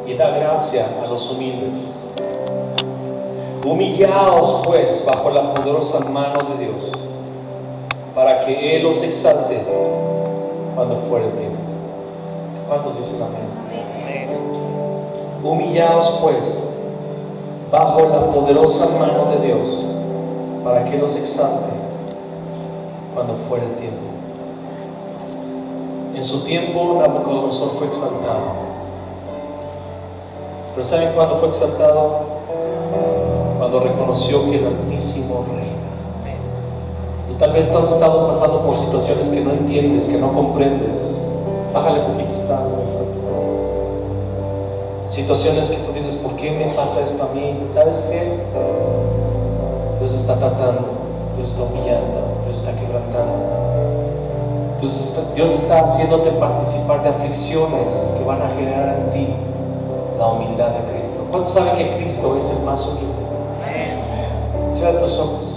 y da gracia a los humildes. Humillaos pues bajo la poderosa mano de Dios, para que Él los exalte cuando fuere el tiempo. ¿Cuántos dicen amén? Amén. Humillaos pues bajo la poderosa mano de Dios, para que los exalte cuando fuera el tiempo. En su tiempo Nabucodonosor fue exaltado. Pero ¿saben cuándo fue exaltado? Cuando reconoció que el Altísimo reina. Y tal vez tú has estado pasando por situaciones que no entiendes, que no comprendes. Bájale poquito, está muy fuerte. Situaciones que tú dices, ¿por qué me pasa esto a mí? ¿Sabes qué? Dios está tratando, Dios está humillando, Dios está quebrantando. Dios está haciéndote participar de aflicciones que van a generar en ti la humildad de Cristo. ¿Cuántos saben que Cristo es el más humilde? Cierra tus ojos.